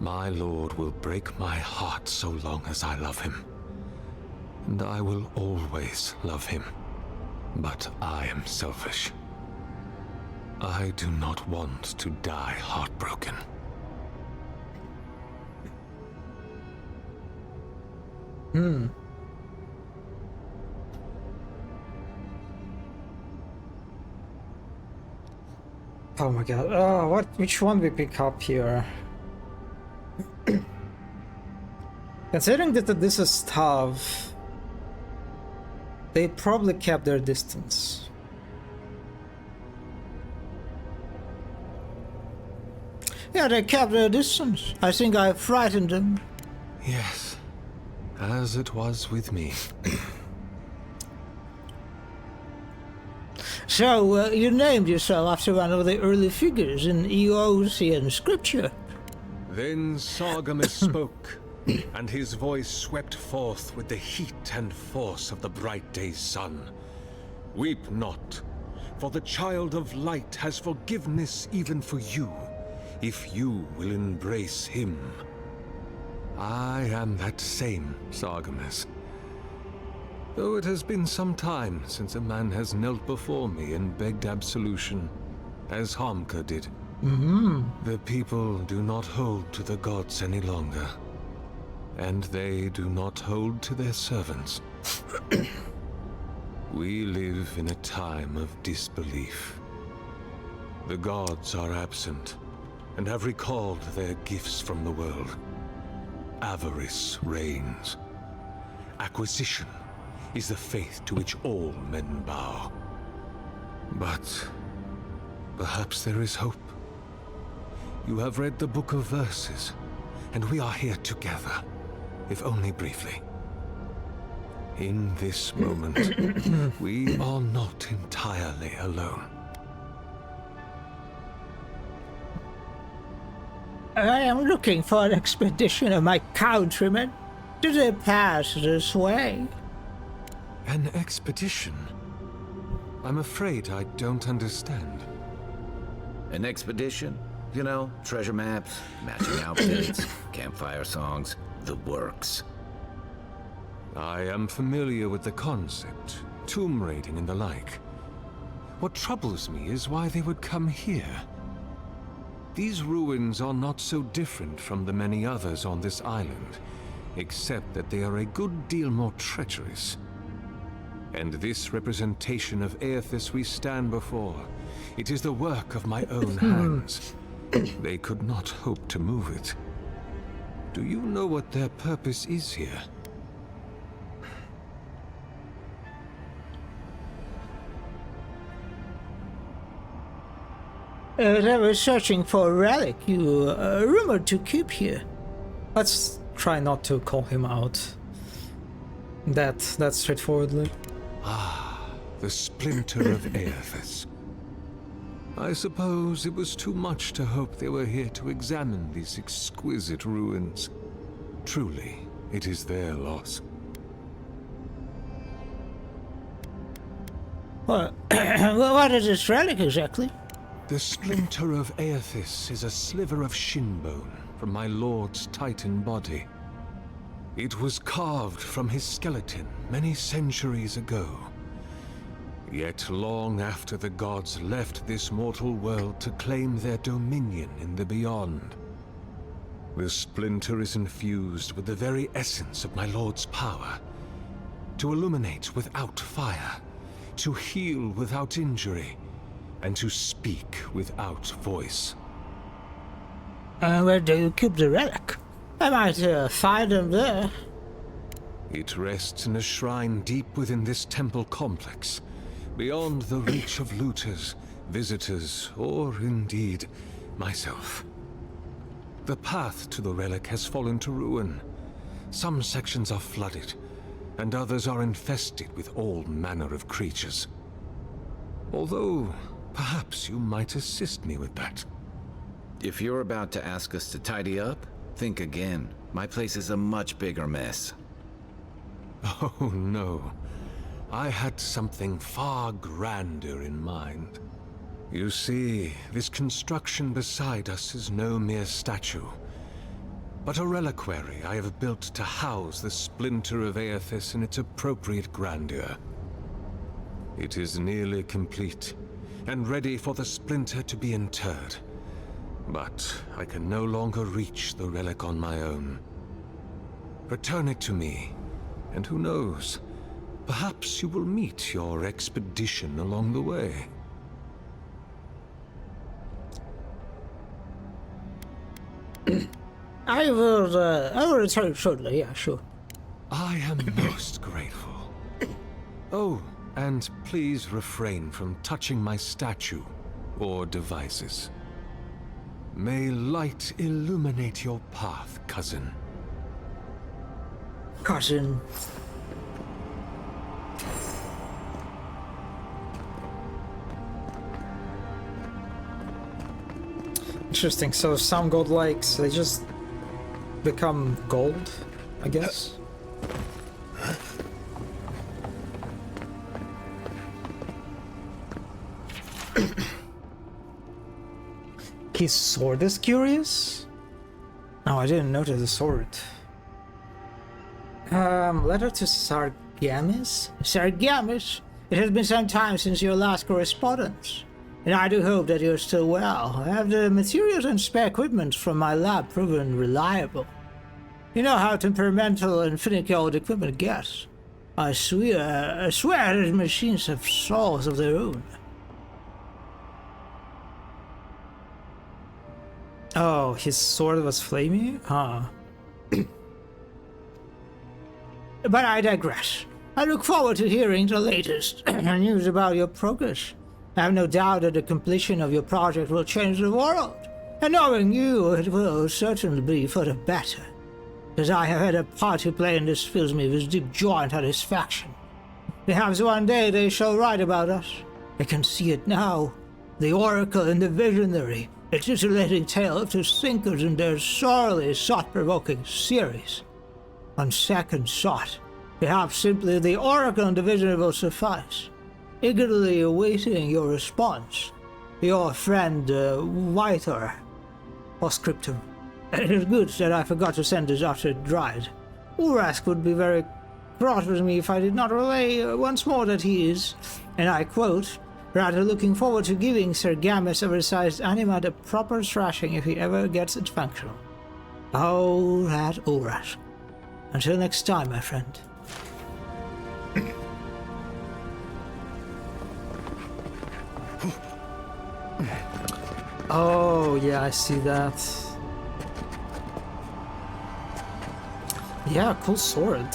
My lord will break my heart so long as I love him. And I will always love him. But I am selfish. I do not want to die heartbroken. Oh my god. Oh, which one we pick up here? Considering that this is tough, they probably kept their distance. Yeah, they kept their distance. I think I frightened them. Yes, as it was with me. So, you named yourself after one of the early figures in Eotian scripture. Then Sargamus spoke, and his voice swept forth with the heat and force of the bright day's sun. Weep not, for the child of light has forgiveness even for you, if you will embrace him. I am that same Sargamus. Though it has been some time since a man has knelt before me and begged absolution, as Harmka did. The people do not hold to the gods any longer, and they do not hold to their servants. We live in a time of disbelief. The gods are absent, and have recalled their gifts from the world. Avarice reigns. Acquisition is the faith to which all men bow. But perhaps there is hope. You have read the Book of Verses, and we are here together, if only briefly. In this moment, we are not entirely alone. I am looking for an expedition of my countrymen. Do they pass this way? An expedition? I'm afraid I don't understand. An expedition? You know, treasure maps, matching outfits, campfire songs, the works. I am familiar with the concept, tomb raiding and the like. What troubles me is why they would come here. These ruins are not so different from the many others on this island, except that they are a good deal more treacherous. And this representation of Aethys we stand before, it is the work of my own hands. They could not hope to move it. Do you know what their purpose is here? They were searching for a relic you rumored to keep here. Let's try not to call him out that straightforwardly. Ah, the splinter of Aethys. I suppose it was too much to hope they were here to examine these exquisite ruins. Truly, it is their loss. Well, what is this relic exactly? The splinter of Aethys is a sliver of shin bone from my lord's titan body. It was carved from his skeleton many centuries ago. Yet long after the gods left this mortal world to claim their dominion in the beyond. The splinter is infused with the very essence of my lord's power. To illuminate without fire, to heal without injury, and to speak without voice. Where do you keep the relic? I might find them there. It rests in a shrine deep within this temple complex, beyond the reach of looters, visitors, or indeed, myself. The path to the relic has fallen to ruin. Some sections are flooded, and others are infested with all manner of creatures. Although, perhaps you might assist me with that. If you're about to ask us to tidy up, think again. My place is a much bigger mess. Oh no. I had something far grander in mind. You see, this construction beside us is no mere statue, but a reliquary I have built to house the splinter of Aethys in its appropriate grandeur. It is nearly complete, and ready for the splinter to be interred. But I can no longer reach the relic on my own. Return it to me, and who knows, perhaps you will meet your expedition along the way. I will return shortly, yeah, sure. I am most grateful. Oh, and please refrain from touching my statue or devices. May light illuminate your path, cousin. Cousin. Interesting. So some godlikes, they just become gold, I guess. His sword is curious? No, I didn't notice the sword. Letter to Sargamis? Sargamis, it has been some time since your last correspondence, and I do hope that you're still well. Have the materials and spare equipment from my lab proven reliable? You know how temperamental and finicky old equipment gets. I swear these machines have souls of their own. Oh, his sword was flaming? Huh. But I digress. I look forward to hearing the latest news about your progress. I have no doubt that the completion of your project will change the world. And knowing you, it will certainly be for the better. As I have had a part to play in this fills me with deep joy and satisfaction. Perhaps one day they shall write about us. I can see it now. The Oracle and the Visionary, a titillating tale to thinkers in their sorely thought-provoking series. On second thought, perhaps simply the Oracle and the Visionary will suffice. Eagerly awaiting your response. Your friend, Whiter. Postscriptum. It is good that I forgot to send this after it dried. Urask would be very cross with me if I did not relay once more that he is, and I quote, rather looking forward to giving Sir Gamus oversized anima the proper thrashing if he ever gets it functional. Oh, that Urask. Until next time, my friend. Oh, yeah, I see that. Yeah, cool sword.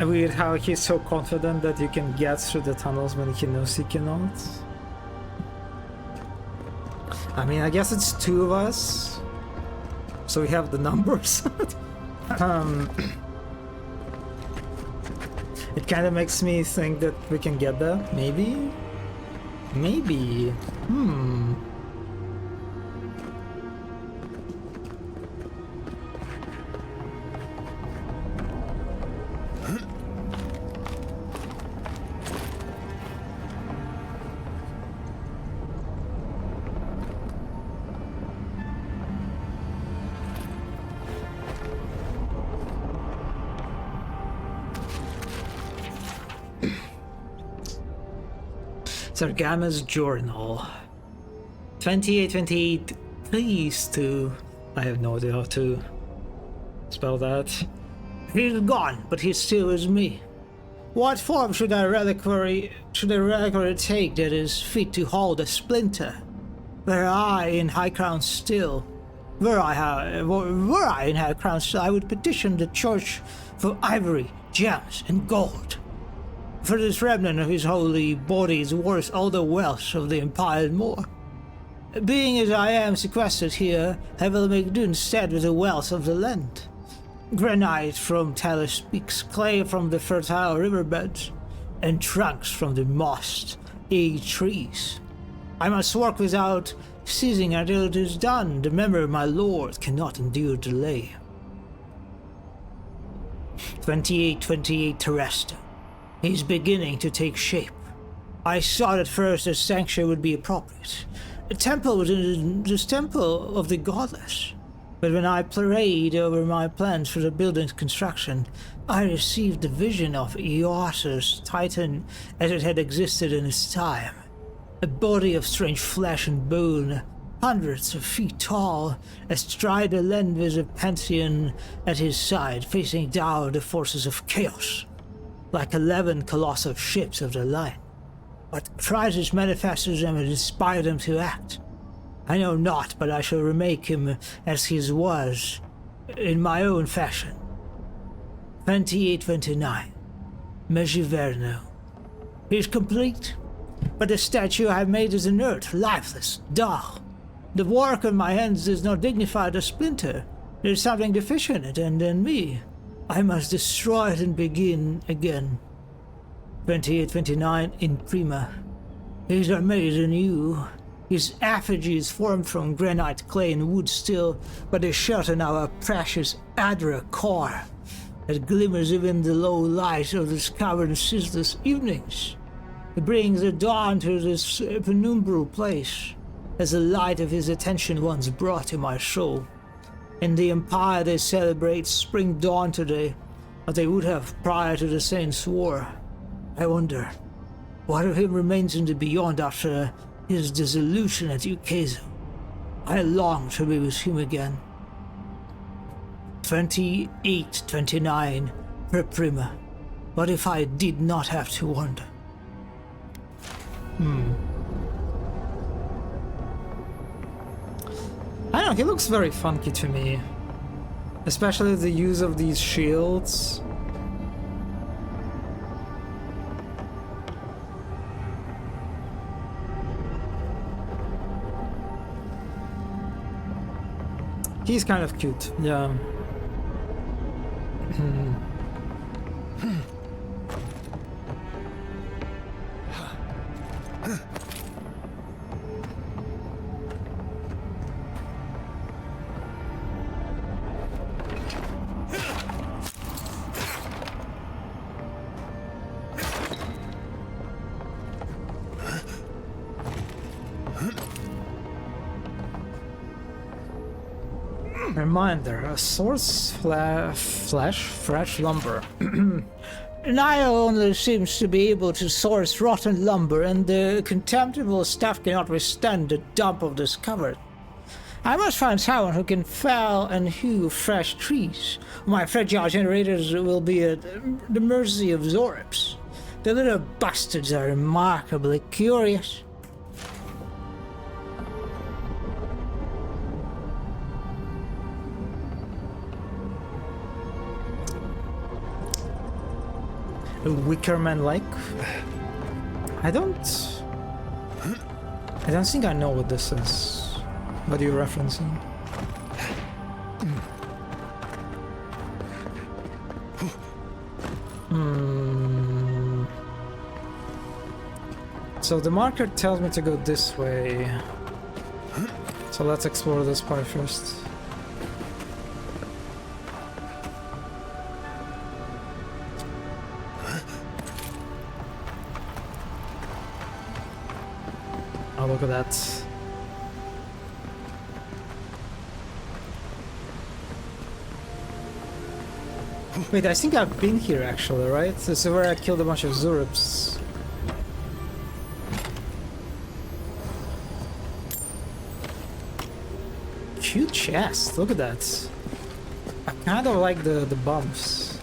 Weird how he's so confident that you can get through the tunnels when he knows he cannot. I mean, I guess it's two of us, so we have the numbers. It kind of makes me think that we can get there, maybe? Maybe. Sargama's journal. 2828. Please to. I have no idea how to spell that. He's gone, but he still is me. What form should a reliquary take that is fit to hold a splinter? Were I in High Crown still, were I in High Crown still, I would petition the church for ivory, gems, and gold. For this remnant of his holy body is worth all the wealth of the Empire and more. Being as I am sequestered here, I will make do instead with the wealth of the land. Granite from Talus Peaks, clay from the fertile riverbeds, and trunks from the mossed aged trees. I must work without ceasing until it is done. The memory of my lord cannot endure delay. 2828 Terresta. He's beginning to take shape. I thought at first a sanctuary would be appropriate. A temple within this temple of the goddess. But when I prayed over my plans for the building's construction, I received the vision of Eosa's Titan as it had existed in its time. A body of strange flesh and bone, hundreds of feet tall, astride the land with a pantheon at his side, facing down the forces of chaos. Like 11 colossal ships of the line. What crisis manifested them and inspired them to act? I know not, but I shall remake him as his was, in my own fashion. 2829. Megiverno. He is complete, but the statue I have made is inert, lifeless, dull. The work of my hands does not dignify the splinter. There is something deficient in me. I must destroy it and begin again. 2829 in Prima. These are made anew. His effigy is formed from granite, clay, and wood still, but is shut in our precious Adra core that glimmers even the low light of this cavern ceaseless evenings. It brings the dawn to this penumbral place, as the light of his attention once brought to my soul. In the Empire they celebrate spring dawn today, as they would have prior to the Saints' War. I wonder, what of him remains in the beyond after his dissolution at Ukezo? I long to be with him again. 2829 per Prima. What if I did not have to wonder? I don't know, he looks very funky to me. Especially the use of these shields. He's kind of cute, yeah. Reminder, a source fresh lumber. Nile only seems to be able to source rotten lumber, and the contemptible stuff cannot withstand the dump of this cavern. I must find someone who can fell and hew fresh trees. My fragile generators will be at the mercy of Zorips. The little bastards are remarkably curious. Wickerman-like. I don't think I know what this is. What are you referencing? So the marker tells me to go this way. So let's explore this part first. Oh, look at that. Wait, I think I've been here actually, right? This is where I killed a bunch of Zurips. Cute chest, look at that. I kind of like the bumps.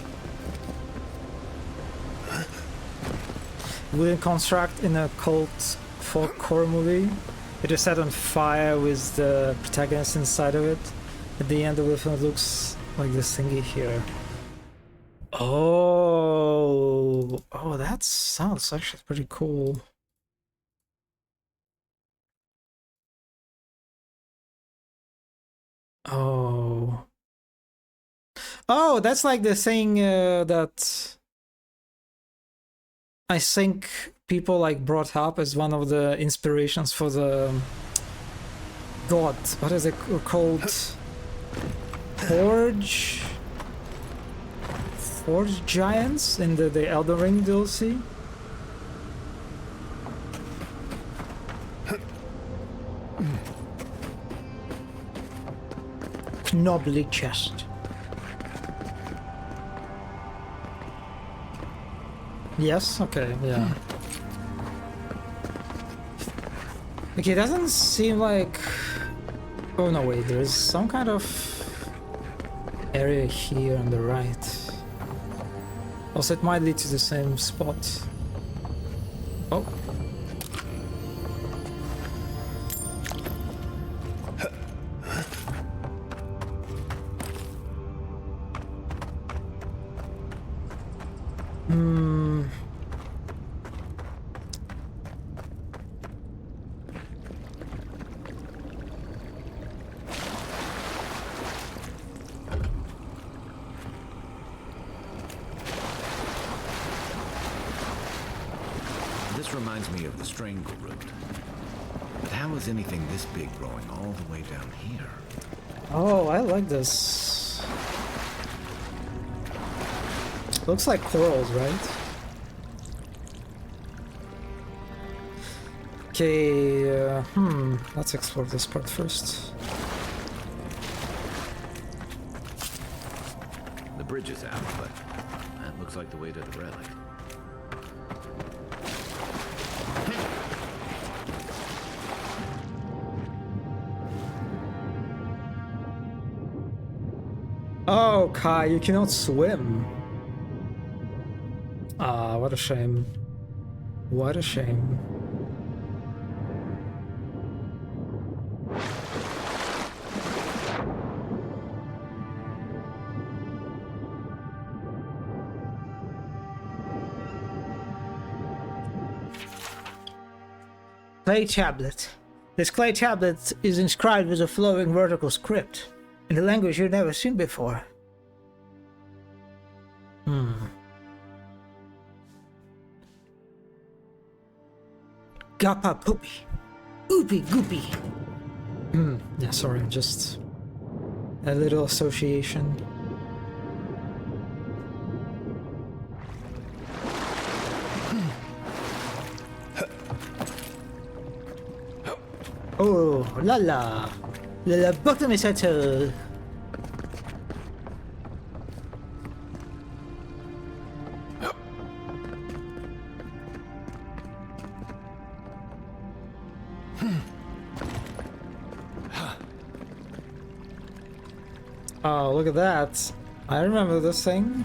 Wooden construct in a cult folk horror movie. It is set on fire with the protagonist inside of it. At the end of the film it looks like this thingy here. Oh, that sounds actually pretty cool. Oh, that's like the thing that I think people like brought up as one of the inspirations for the god. What is it called? Forge Giants in the Elden Ring DLC. Knobbly chest. Yes, okay, yeah. Okay, it doesn't seem like... Oh no, wait, there's some kind of area here on the right. Also, it might lead to the same spot. Oh. This reminds me of the Strangle Root. But how is anything this big growing all the way down here? Oh, I like this. Looks like corals, right? Okay, let's explore this part first. The bridge is out, but that looks like the way to the relic. Oh, Kai, you cannot swim. Ah, what a shame. What a shame. Clay tablet. This clay tablet is inscribed with a flowing vertical script in a language you've never seen before. Gappa poopy. Oopy goopy. Yeah, sorry, just a little association. Oh, la la. La bottom is at all. Oh, look at that. I remember this thing.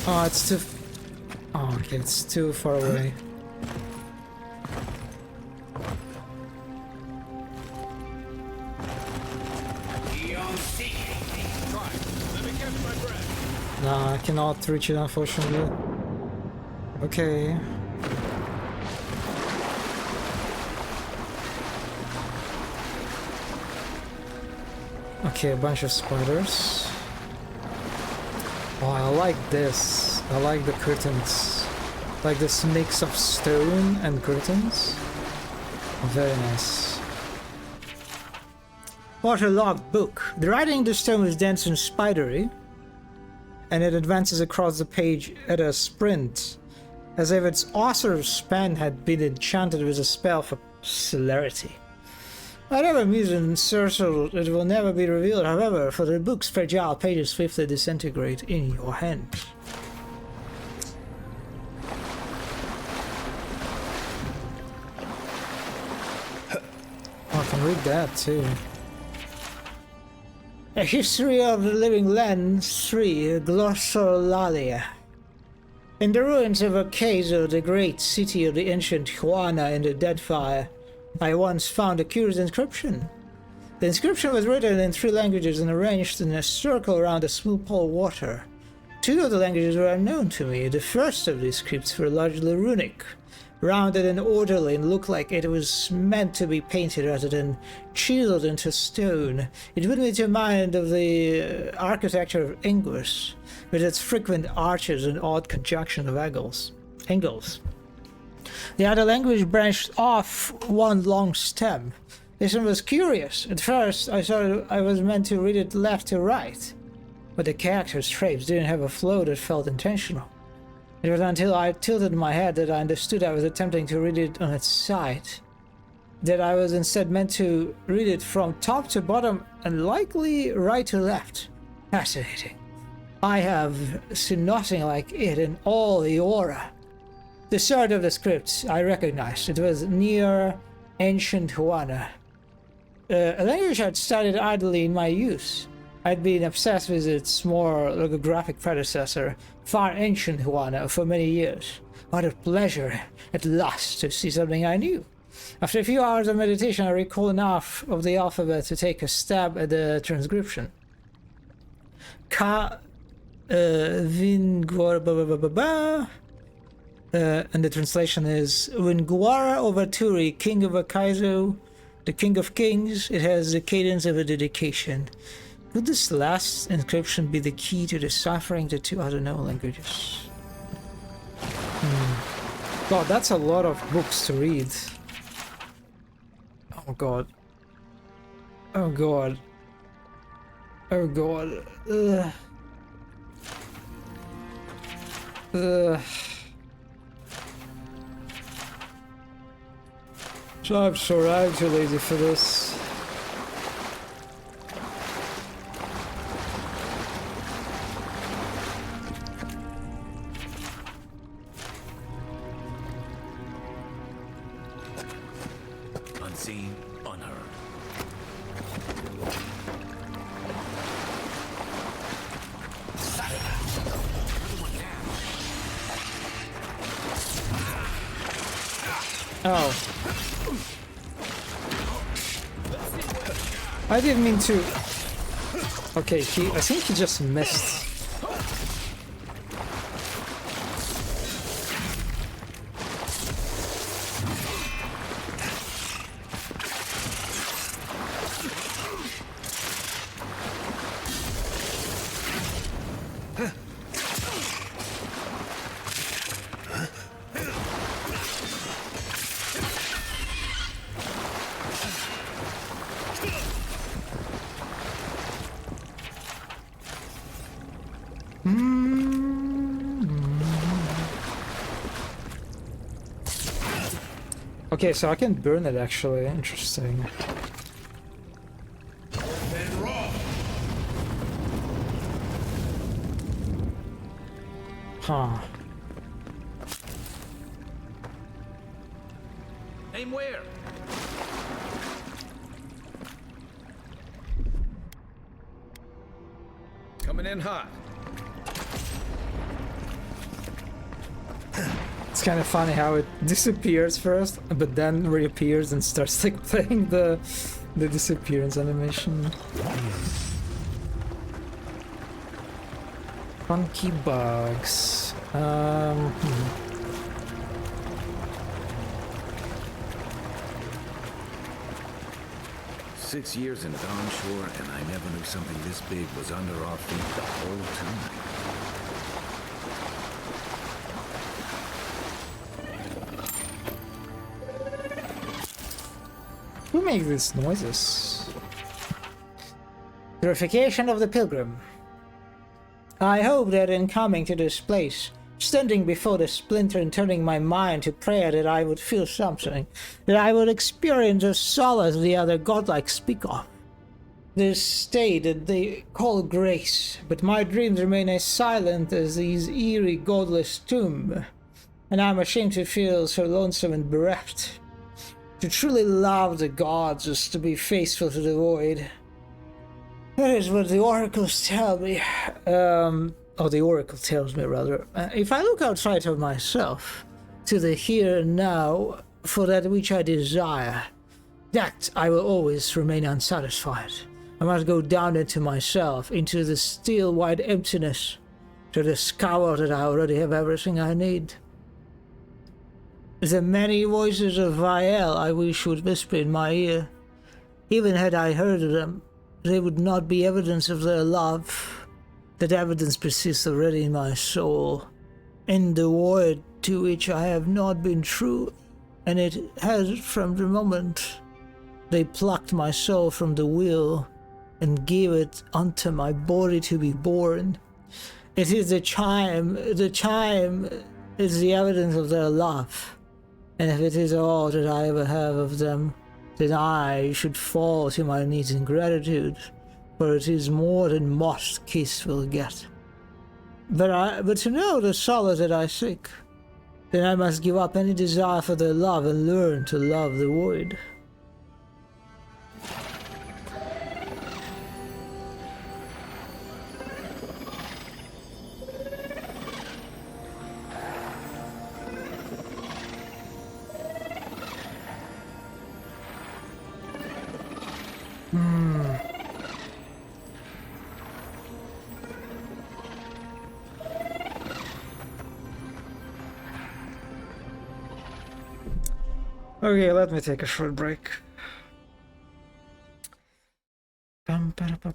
Oh, it's too... Oh, okay, it's too far away. Nah, I cannot reach it, unfortunately. Okay. Okay, a bunch of spiders. Oh, I like this. I like the curtains. Like this mix of stone and curtains. Very nice. Waterlogged book. The writing in the stone is dense and spidery, and it advances across the page at a sprint, as if its author's pen had been enchanted with a spell for celerity. Whatever music encircled, it will never be revealed, however, for the book's fragile pages swiftly disintegrate in your hands. Oh, I can read that too. A History of the Living Land 3, Glossolalia. In the ruins of Ocaso, the great city of the ancient Huana in the Deadfire, I once found a curious inscription. The inscription was written in 3 languages and arranged in a circle around a small pool of water. 2 of the languages were unknown to me. The first of these scripts were largely runic, rounded and orderly, and looked like it was meant to be painted rather than chiseled into stone. It put me to mind of the architecture of Inglis, with its frequent arches and odd conjunction of angles. The other language branched off one long stem. This one was curious. At first, I thought I was meant to read it left to right, but the characters' shapes didn't have a flow that felt intentional. It was until I tilted my head that I understood I was attempting to read it on its side, that I was instead meant to read it from top to bottom and likely right to left. Fascinating. I have seen nothing like it in all the aura. The start of the script I recognized. It was near ancient Huana, a language I'd studied idly in my youth. I'd been obsessed with its more logographic predecessor, far ancient Huana, for many years. What a pleasure at last to see something I knew. After a few hours of meditation, I recall enough of the alphabet to take a stab at the transcription. Ka Vingwara ba ba ba ba. And the translation is Winguara Ovaturi, King of Akaizo, the King of Kings. It has the cadence of a dedication. Could this last inscription be the key to deciphering the 2 other known languages? God, that's a lot of books to read. Oh god. Oh god. Oh god. Ugh. Ugh. So I'm so too lazy for this. Unseen, unheard. Oh. I didn't mean to. Okay, I think he just missed. Okay, so I can burn it actually. Interesting. Huh. Aim where? Coming in hot. It's kind of funny how it disappears first, but then reappears and starts like playing the disappearance animation. Funky bugs. 6 years in Dawnshore, and I never knew something this big was under our feet the whole time. Who makes these noises? Purification of the pilgrim. I hope that in coming to this place, standing before the splinter and turning my mind to prayer, that I would feel something, that I would experience a solace the other godlike speak of. This state that they call grace, but my dreams remain as silent as these eerie godless tomb, and I'm ashamed to feel so lonesome and bereft. To truly love the gods is to be faithful to the void. That is what the oracles tell me. Or the oracle tells me, rather. If I look outside of myself, to the here and now, for that which I desire, that I will always remain unsatisfied. I must go down into myself, into the still white emptiness, to discover that I already have everything I need. The many voices of Vael I wish would whisper in my ear. Even had I heard of them, they would not be evidence of their love. That evidence persists already in my soul, in the void to which I have not been true, and it has from the moment they plucked my soul from the will and gave it unto my body to be born. It is the chime is the evidence of their love, and if it is all that I ever have of them, then I should fall to my knees in gratitude, for it is more than most kiss will get. But to know the solace that I seek, then I must give up any desire for their love and learn to love the void. Okay, let me take a short break. Bum, ba, da, ba,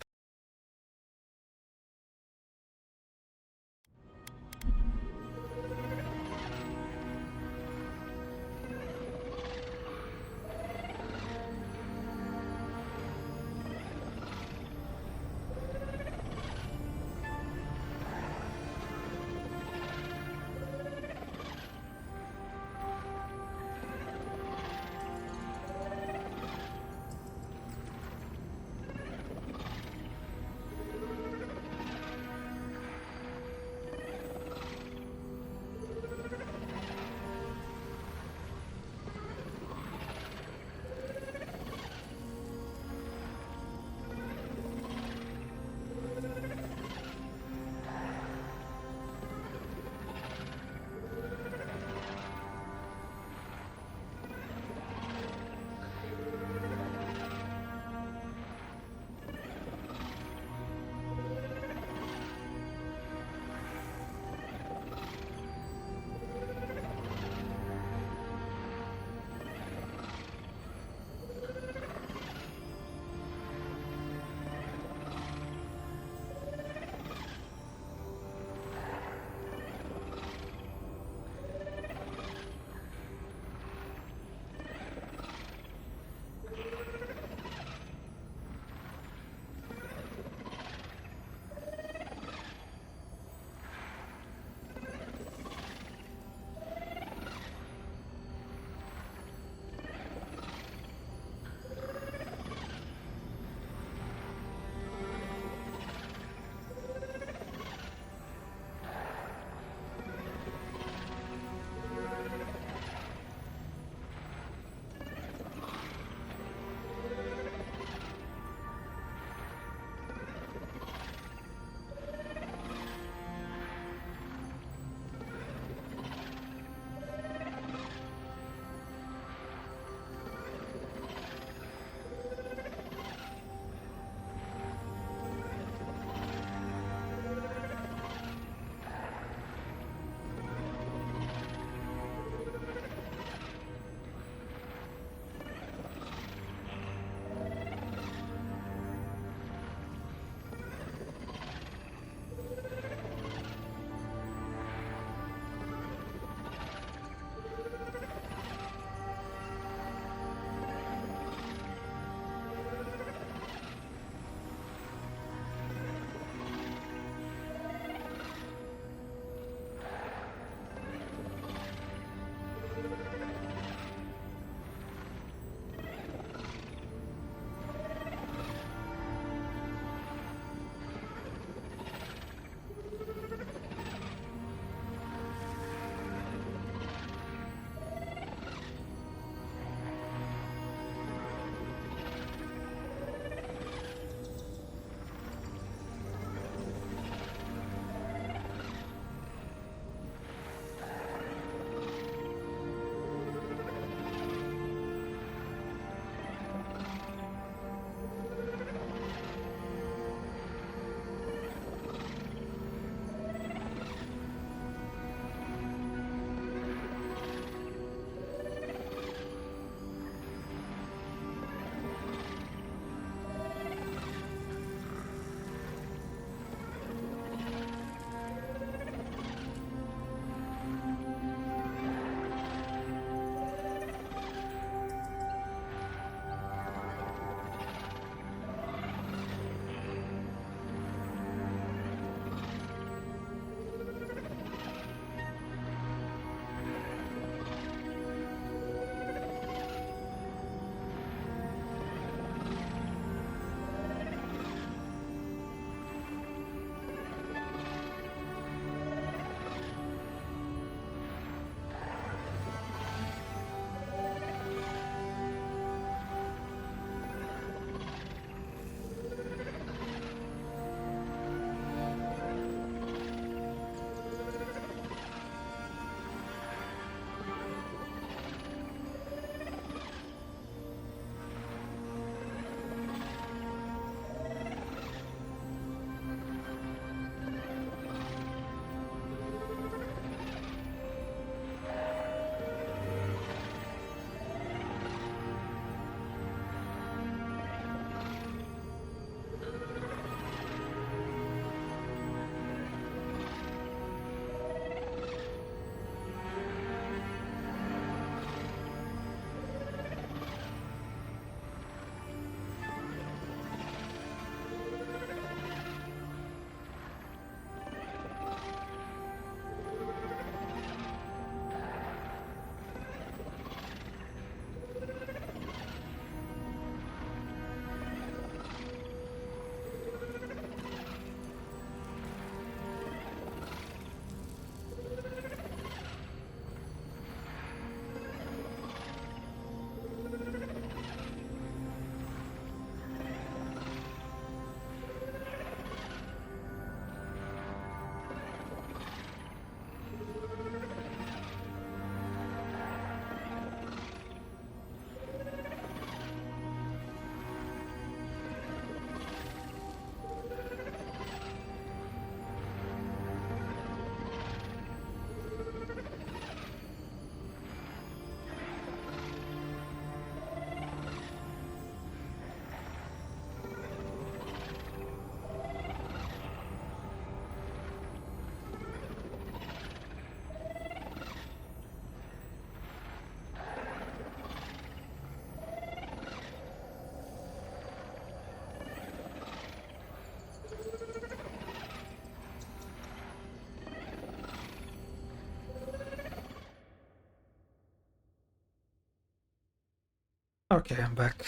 Okay, I'm back.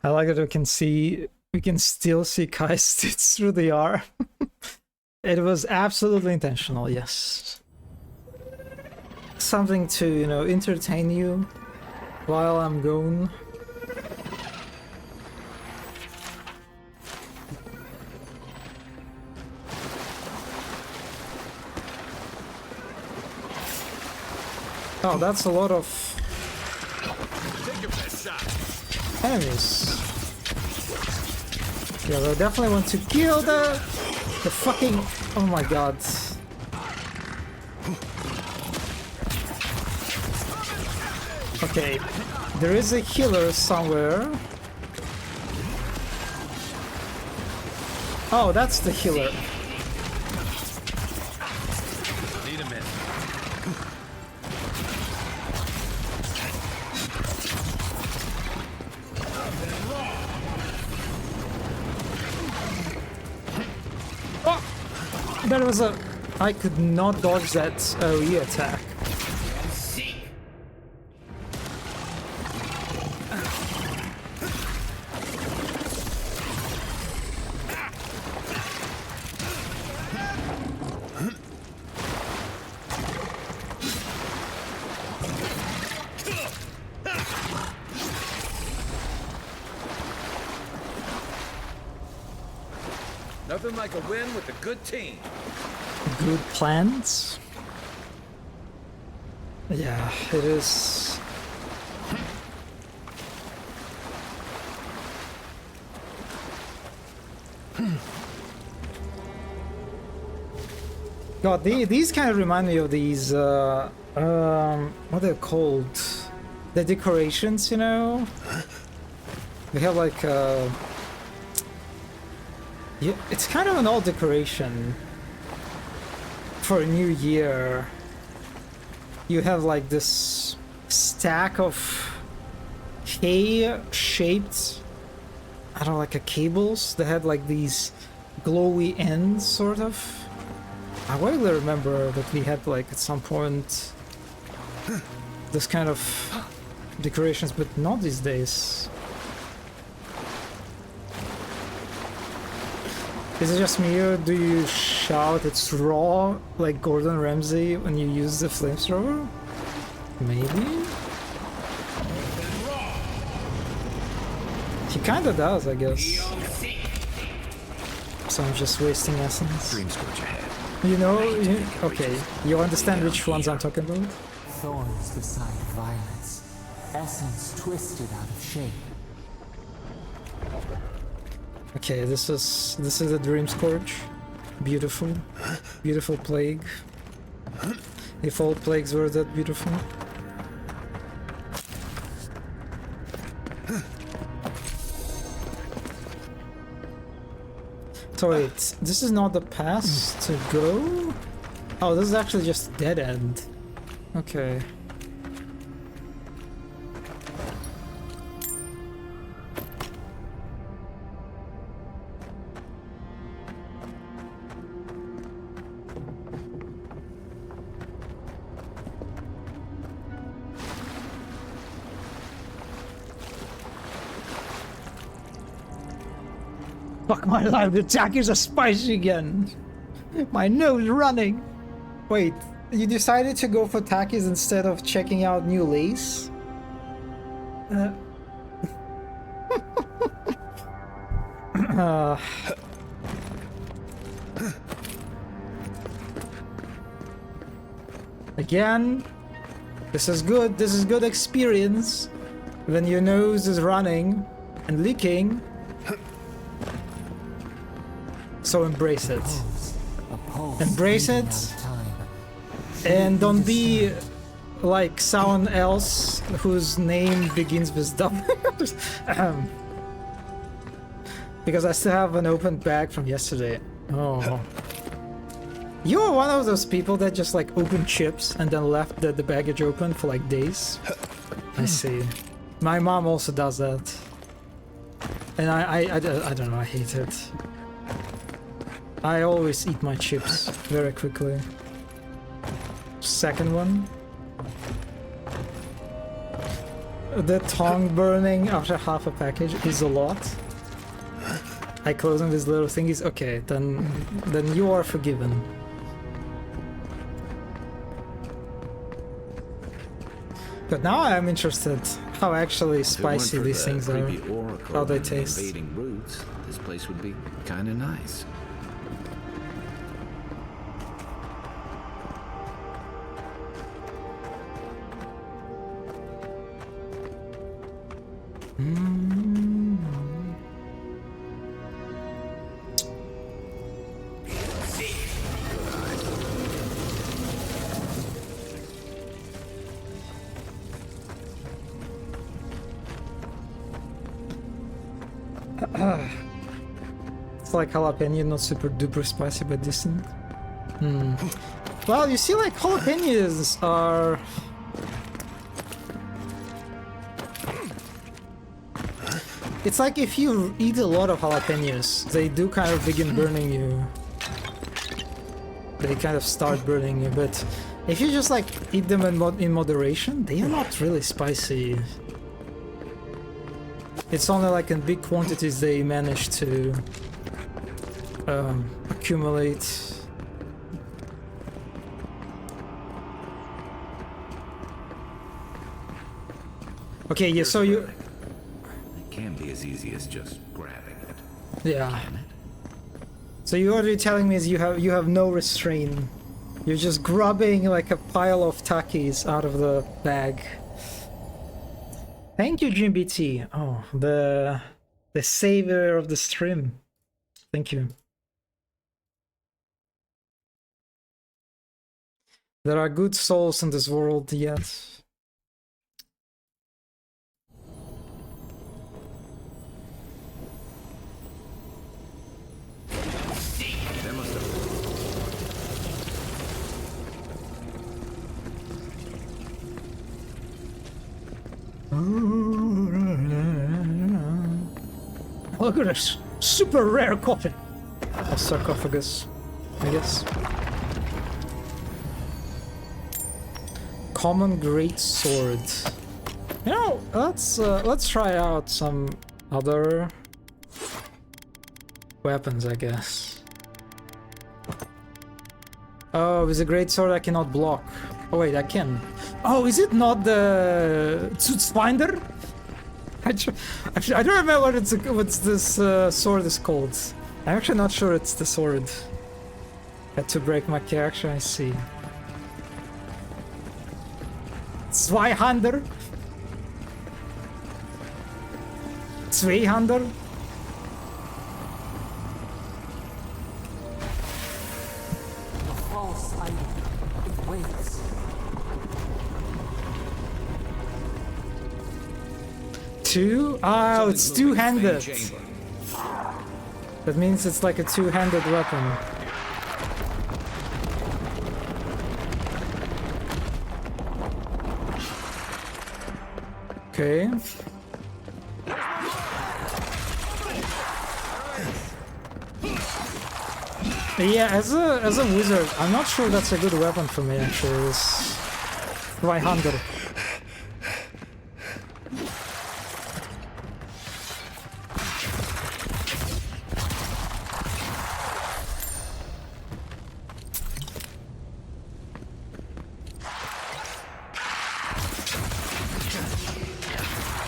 I like that we can still see Kai's stitch through the R. It was absolutely intentional, yes. Something to, you know, entertain you while I'm gone. Oh, that's a lot of enemies. Yeah, I definitely want to kill the fucking... Oh my god. Okay, there is a healer somewhere. Oh, that's the healer. Need a minute. There was a... I could not dodge that OE attack. Nothing like a win with a good team. Good plans? Yeah, it is. God, these kind of remind me of these, what they're called? The decorations, you know? We have like, yeah, it's kind of an old decoration for a new year. You have like this stack of hay-shaped, I don't know, like a cables that had like these glowy ends, sort of. I vaguely remember that we had like at some point this kind of decorations, but not these days. Is it just me, or do you shout it's raw like Gordon Ramsay when you use the flamethrower? Maybe? He kinda does, I guess. So I'm just wasting essence. Dream scorch ahead. You know, okay, you understand which ones I'm talking about? Thorns beside violets, essence twisted out of shape. Okay, this is the Dream Scourge. Beautiful. Beautiful plague. If all plagues were that beautiful. So wait, this is not the pass to go? Oh, this is actually just a dead end. Okay. Fuck my life, the attackers are spicy again. My nose running. Wait, you decided to go for Takis instead of checking out new lace? Again, this is good experience. When your nose is running and leaking. So embrace it. Embrace it. And don't be like someone else whose name begins with W. Because I still have an open bag from yesterday. Oh. You were one of those people that just like opened chips and then left the baggage open for like days. I see. My mom also does that. And I don't know, I hate it. I always eat my chips very quickly. Second one. the tongue burning after half a package is a lot. I close them with little thingies. Okay, then you are forgiven. But now I am interested how actually spicy these things are, how they taste. Invading roots, this place would be kind of nice. It's like jalapeno, not super duper spicy, but decent. Well, you see, like, jalapenos are... It's like if you eat a lot of jalapenos, they do kind of begin burning you. They kind of start burning you, but if you just like eat them in moderation, they are not really spicy. It's only like in big quantities they manage to accumulate. Okay, yeah, so you... It can be as easy as just grabbing it. Yeah. So you're already telling me is you have no restraint. You're just grabbing like a pile of Takis out of the bag. Thank you, Jim BT. Oh, the savior of the stream. Thank you. There are good souls in this world yet. Look at this super rare coffin. A sarcophagus, I guess. Common great sword. You know, let's try out some other weapons, I guess. Oh, with a great sword I cannot block. Oh wait, I can. Oh, is it not the Zutzfinder? I don't remember what this sword is called. I'm actually not sure it's the sword. Had to break my character, I see. 200? 200? The false item. It waits. Two? Oh, it's two-handed. That means it's like a two-handed weapon. Okay. Yeah, as a wizard, I'm not sure that's a good weapon for me actually. This 500.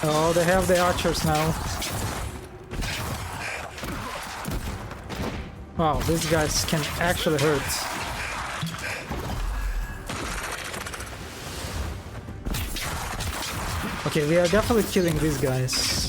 Oh, they have the archers now. Wow, these guys can actually hurt. Okay, we are definitely killing these guys.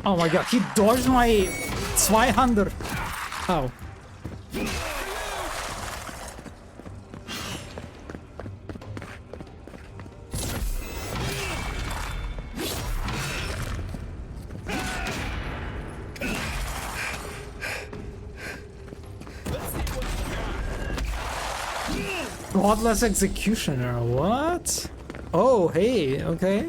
Oh my god, he dodged my 200. Oh. Godless Executioner, what? Oh, hey, okay.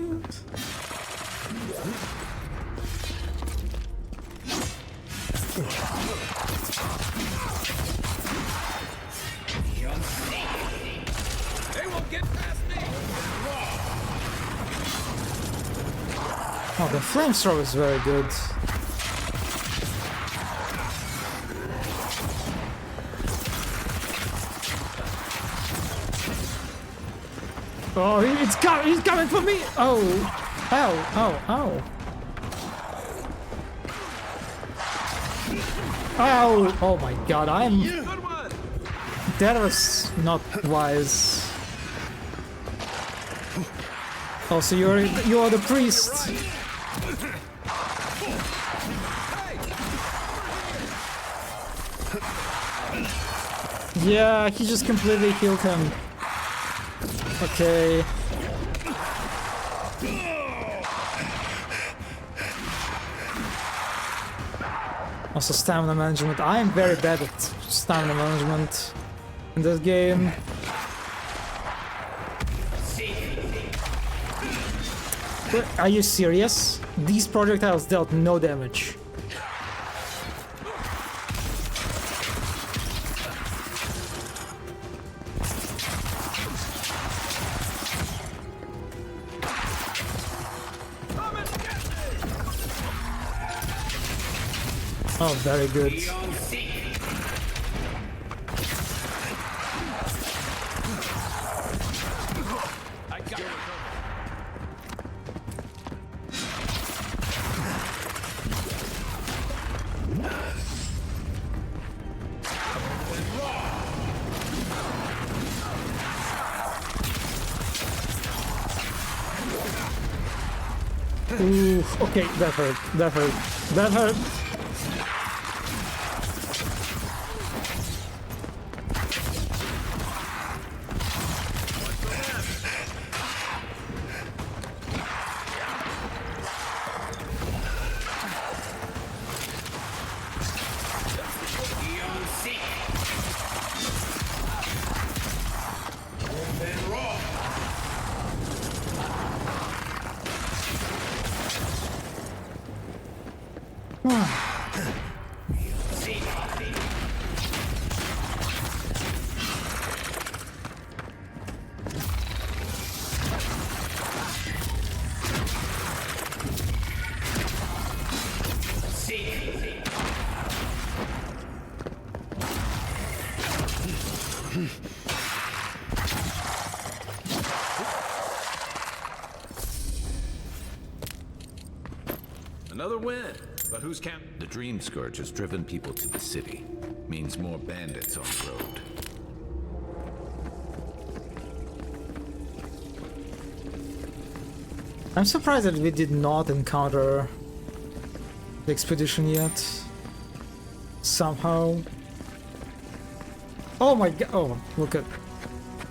They won't get past me! Oh, the flamethrower is very good. Oh, he's coming for me! Oh, ow, ow, ow. Ow! Oh my god, that was not wise. Also, you're the priest. Yeah, he just completely healed him. Okay. Also, stamina management. I am very bad at stamina management in this game. Are you serious? These projectiles dealt no damage. Oh, very good. Ooh, okay, that hurt, that hurt, that hurt. Another win. But who's counting? The Dream Scourge has driven people to the city. Means more bandits on the road. I'm surprised that we did not encounter the expedition yet. Somehow. Oh my god. Oh, look at.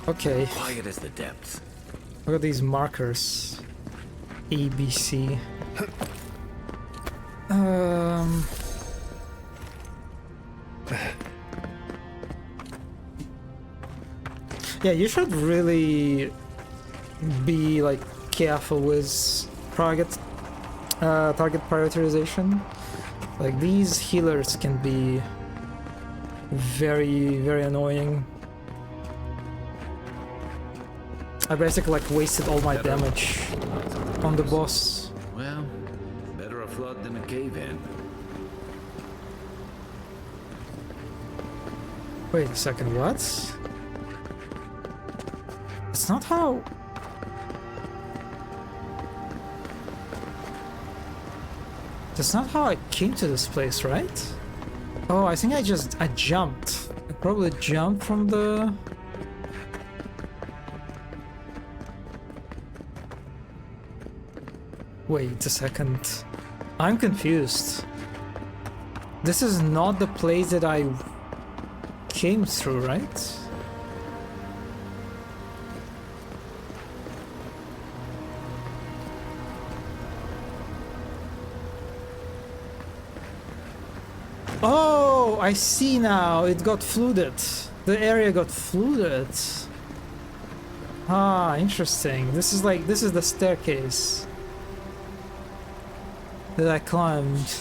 Okay. Quiet as the depths. Look at these markers. A, B, C. Yeah, you should really be like careful with target prioritization. Like these healers can be very annoying. I basically like wasted all my damage on the boss. Well, better a flood than a cave-in. Wait a second, what? It's not how... That's not how I came to this place, right? Oh, I think I jumped. I probably jumped from the... Wait a second. I'm confused. This is not the place that I came through, right? Oh, I see now. It got flooded. The area got flooded. Ah, interesting. This is like, this is the staircase that I climbed.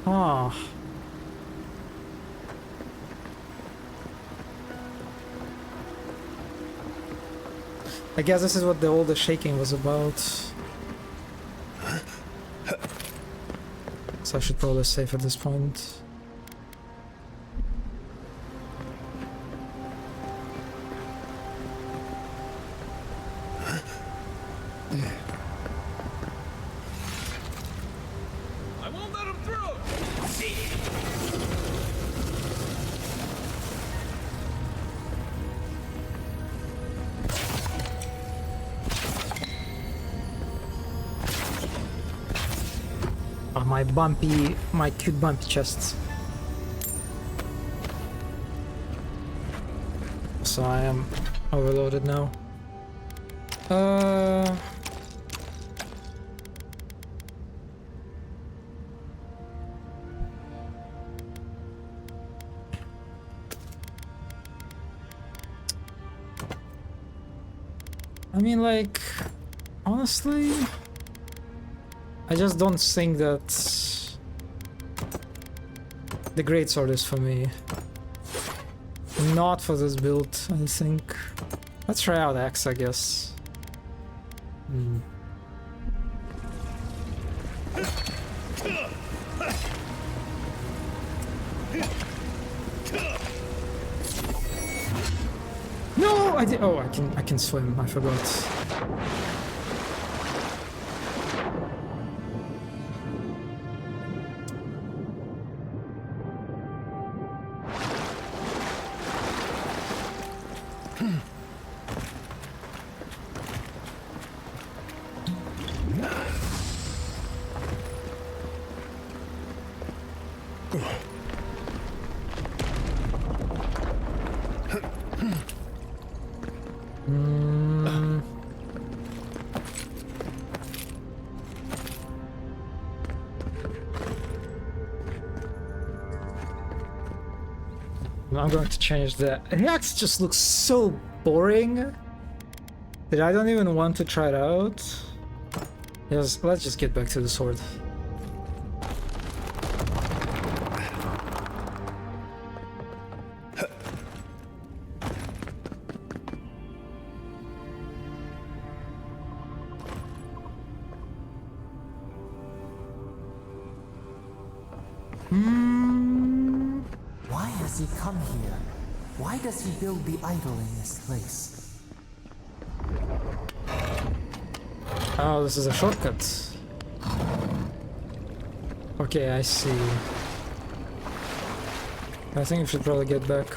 Ah. I guess this is what all the shaking was about. So I should probably save at this point. I won't let him through! Oh, my cute bumpy chest. So I am overloaded now. I mean, like, honestly, I just don't think that the greatsword is for me. Not for this build, I think. Let's try out Axe, I guess. No, I did. Oh, I can swim. I forgot. I'm going to change that. Reacts just looks so boring that I don't even want to try it out. Yes, let's just get back to the sword. Why has he come here? Why does he build the idol in this place? Oh, this is a shortcut. Okay, I see. I think we should probably get back.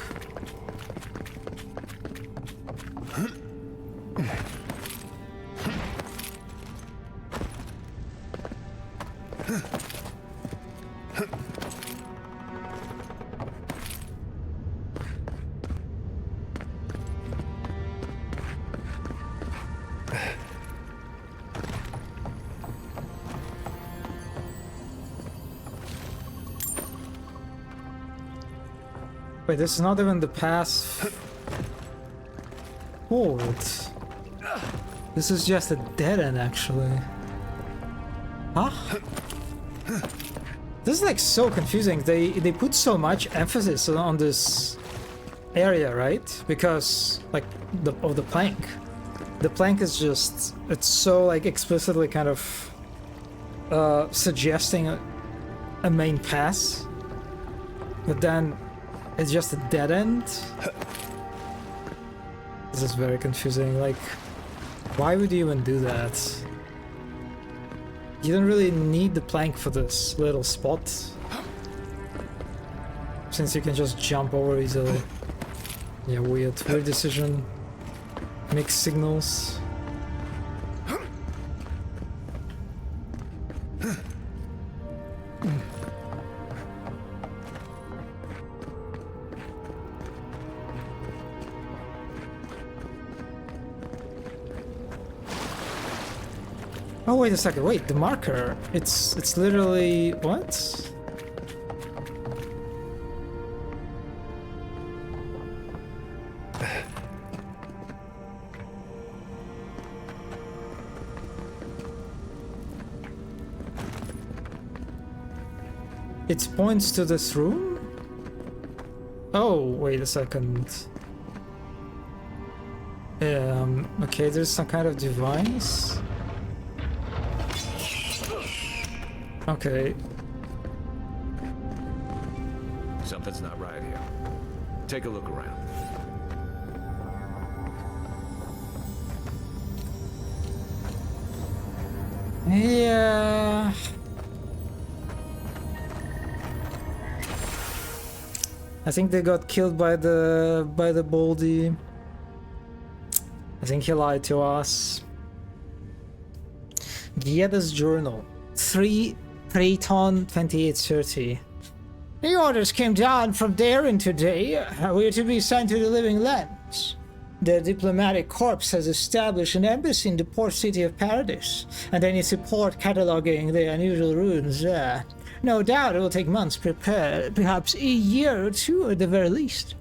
Wait, this is not even the path forward. This is just a dead end, actually. Huh? This is like so confusing. They put so much emphasis on this area, right? Because like of the plank. The plank is just, it's so like explicitly kind of suggesting a main path, but then it's just a dead end. This is very confusing. Like, why would you even do that? You don't really need the plank for this little spot, since you can just jump over easily. Yeah, weird decision. Mixed signals. Oh, wait a second. Wait, the marker. It's literally what? It points to this room? Oh, wait a second. Okay, there's some kind of device. Okay. Something's not right here. Take a look around. Yeah. I think they got killed by the Baldy. I think he lied to us. Gieda's journal. 3 Praeton 2830. The orders came down from Darren today. We are to be sent to the Living Lands. The diplomatic corps has established an embassy in the port city of Paradise, and they need support cataloging the unusual ruins there. No doubt it will take months to prepare, perhaps a year or two at the very least.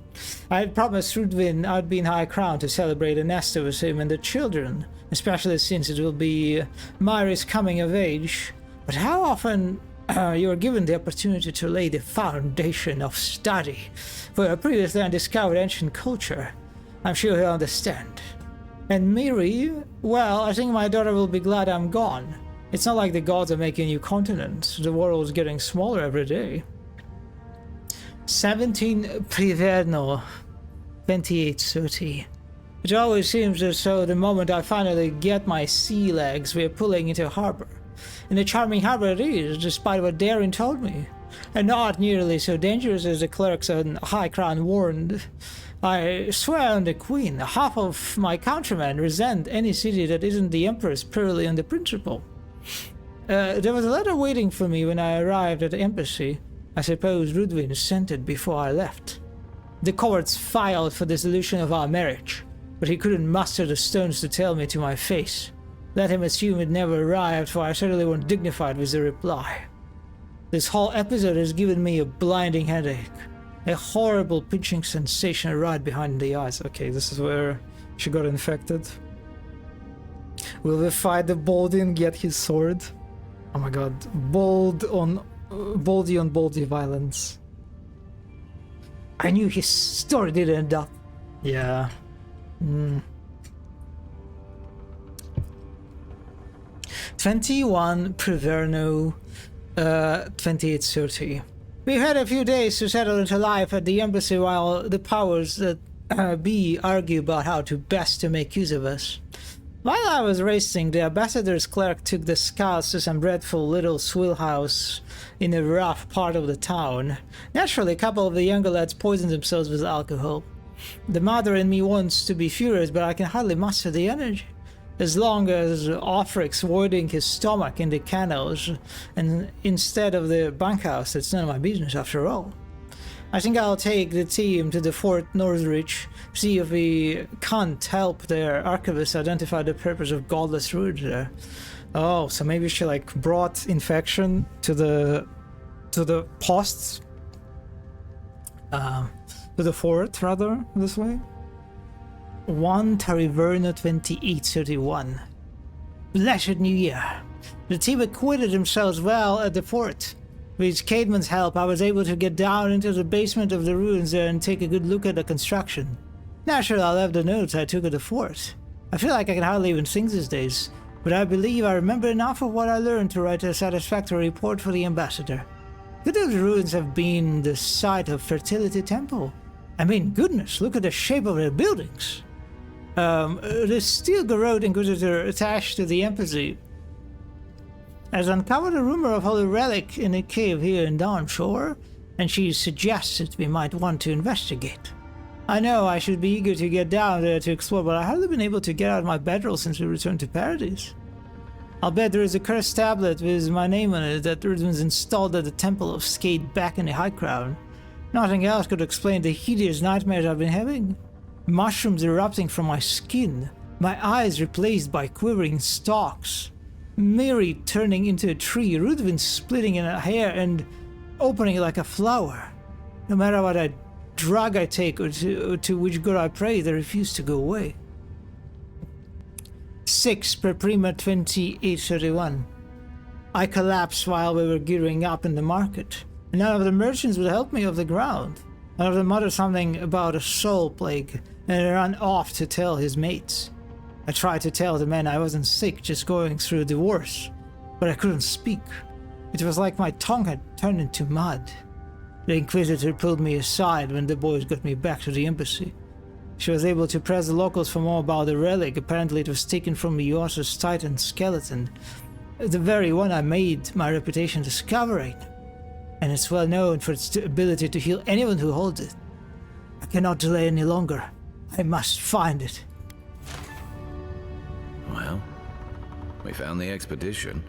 I had promised Rudwin I'd be in High Crown to celebrate a nesta with him and the children, especially since it will be Myri's coming of age. But how often you are given the opportunity to lay the foundation of study for a previously undiscovered ancient culture? I'm sure he'll understand. And Miri, well, I think my daughter will be glad I'm gone. It's not like the gods are making new continents. The world's getting smaller every day. 17 Priverno 2830. It always seems as though the moment I finally get my sea legs, we're pulling into harbor. And a charming harbor it is, despite what Darren told me. And not nearly so dangerous as the clerks on High Crown warned. I swear on the Queen, half of my countrymen resent any city that isn't the Emperor's purely on the principle. There was a letter waiting for me when I arrived at the embassy. I suppose Rudwin sent it before I left. The courts filed for dissolution of our marriage, but he couldn't muster the stones to tell me to my face. Let him assume it never arrived, for I certainly wasn't dignified with the reply. This whole episode has given me a blinding headache. A horrible pinching sensation right behind the eyes. Okay, this is where she got infected. Will we fight the Baldy and get his sword? Oh my god. Baldy on Baldy violence. I knew his story didn't end up. Yeah. 21 Priverno 2830. We had a few days to settle into life at the embassy while the powers that be argue about how to best to make use of us. While I was racing, the ambassador's clerk took the scouts to some dreadful little swill house in a rough part of the town. Naturally, a couple of the younger lads poisoned themselves with alcohol. The mother in me wants to be furious, but I can hardly muster the energy. As long as Offric's voiding his stomach in the canals and instead of the bunkhouse, it's none of my business after all. I think I'll take the team to the Fort Northridge, see if we can't help their archivist identify the purpose of godless ruins there. Oh, so maybe she like brought infection to the posts, to the fort rather, this way. 1 Tariverna 2831. Blessed New Year. The team acquitted themselves well at the fort. With Caedmon's help, I was able to get down into the basement of the ruins there and take a good look at the construction. Naturally, I left the notes I took at the fort. I feel like I can hardly even think these days, but I believe I remember enough of what I learned to write a satisfactory report for the ambassador. Could those ruins have been the site of Fertility Temple? I mean, goodness, look at the shape of their buildings. The steel garrote inquisitor attached to the embassy has uncovered a rumor of holy relic in a cave here in Downshore, and she suggests that we might want to investigate. I know I should be eager to get down there to explore, but I haven't been able to get out of my bedroll since we returned to Paradise. I'll bet there is a cursed tablet with my name on it that was installed at the Temple of Skate back in the High Crown. Nothing else could explain the hideous nightmares I've been having. Mushrooms erupting from my skin, my eyes replaced by quivering stalks, Miri turning into a tree, Rudwin splitting in her hair and opening like a flower. No matter what drug I take or to which god I pray, they refuse to go away. 6 per prima 2831. I collapsed while we were gearing up in the market. None of the merchants would help me off the ground. One of them muttered something about a soul plague and ran off to tell his mates. I tried to tell the men I wasn't sick, just going through a divorce, but I couldn't speak. It was like my tongue had turned into mud. The Inquisitor pulled me aside when the boys got me back to the embassy. She was able to press the locals for more about the relic. Apparently it was taken from Miosa's Titan skeleton, the very one I made my reputation discovering. And it's well known for its ability to heal anyone who holds it. I cannot delay any longer. I must find it. Well, we found the expedition.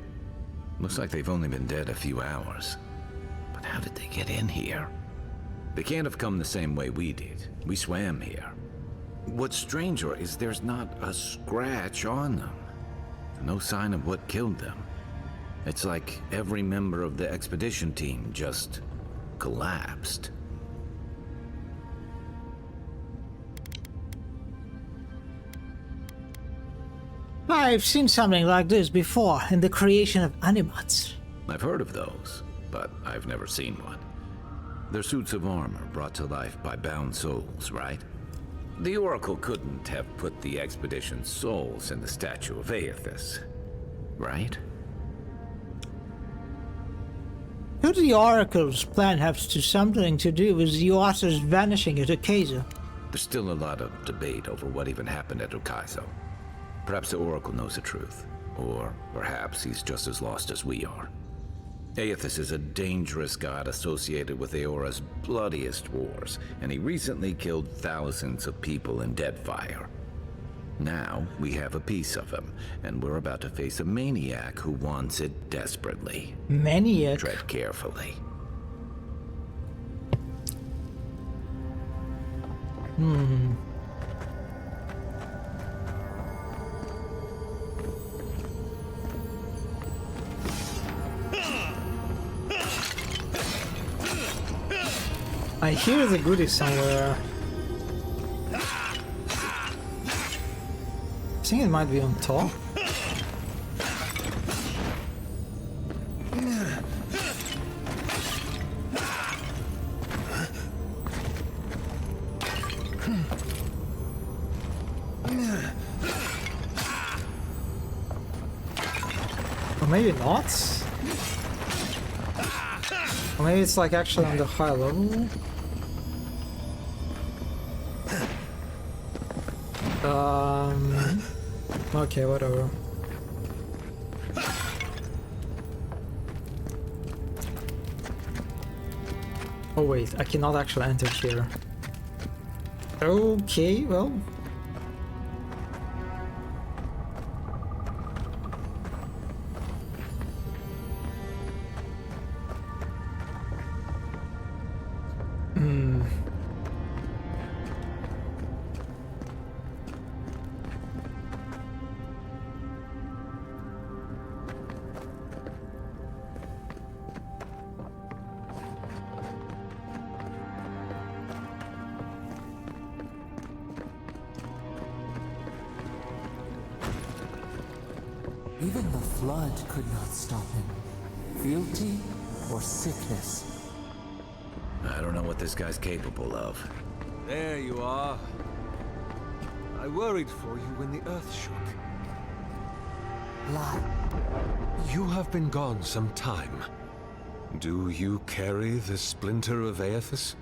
Looks like they've only been dead a few hours. But how did they get in here? They can't have come the same way we did. We swam here. What's stranger is there's not a scratch on them. No sign of what killed them. It's like every member of the expedition team just collapsed. I've seen something like this before in the creation of animats. I've heard of those, but I've never seen one. They're suits of armor brought to life by bound souls, right? The Oracle couldn't have put the expedition's souls in the statue of Aethys, right? Could the Oracle's plan have something to do with Yuasa's vanishing at Okaizo? There's still a lot of debate over what even happened at Okaizo. Perhaps the Oracle knows the truth, or perhaps he's just as lost as we are. Aethys is a dangerous god associated with Eora's bloodiest wars, and he recently killed thousands of people in Deadfire. Now, we have a piece of him, and we're about to face a maniac who wants it desperately. Maniac? Tread carefully. I hear the goodie somewhere. I think it might be on top. Or maybe not. Or maybe it's like actually on the high level. Okay, whatever. Oh wait, I cannot actually enter here. Okay, well. Even the flood could not stop him. Fealty or sickness? I don't know what this guy's capable of. There you are. I worried for you when the earth shook. Lie. You have been gone some time. Do you carry the splinter of Aethys?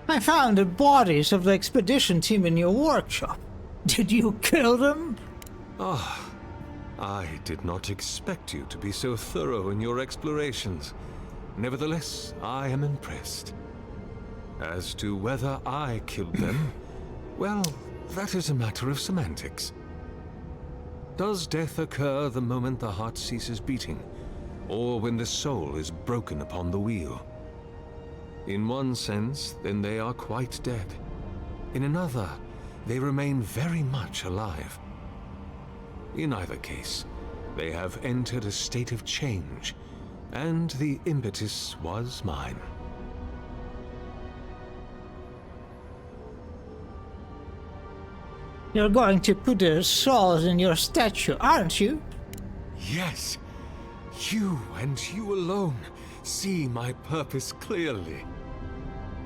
I found the bodies of the expedition team in your workshop. Did you kill them? Ah, I did not expect you to be so thorough in your explorations. Nevertheless, I am impressed. As to whether I killed them, well, that is a matter of semantics. Does death occur the moment the heart ceases beating, or when the soul is broken upon the wheel? In one sense, then they are quite dead. In another, they remain very much alive. In either case, they have entered a state of change, and the impetus was mine. You're going to put their souls in your statue, aren't you? Yes. You and you alone see my purpose clearly.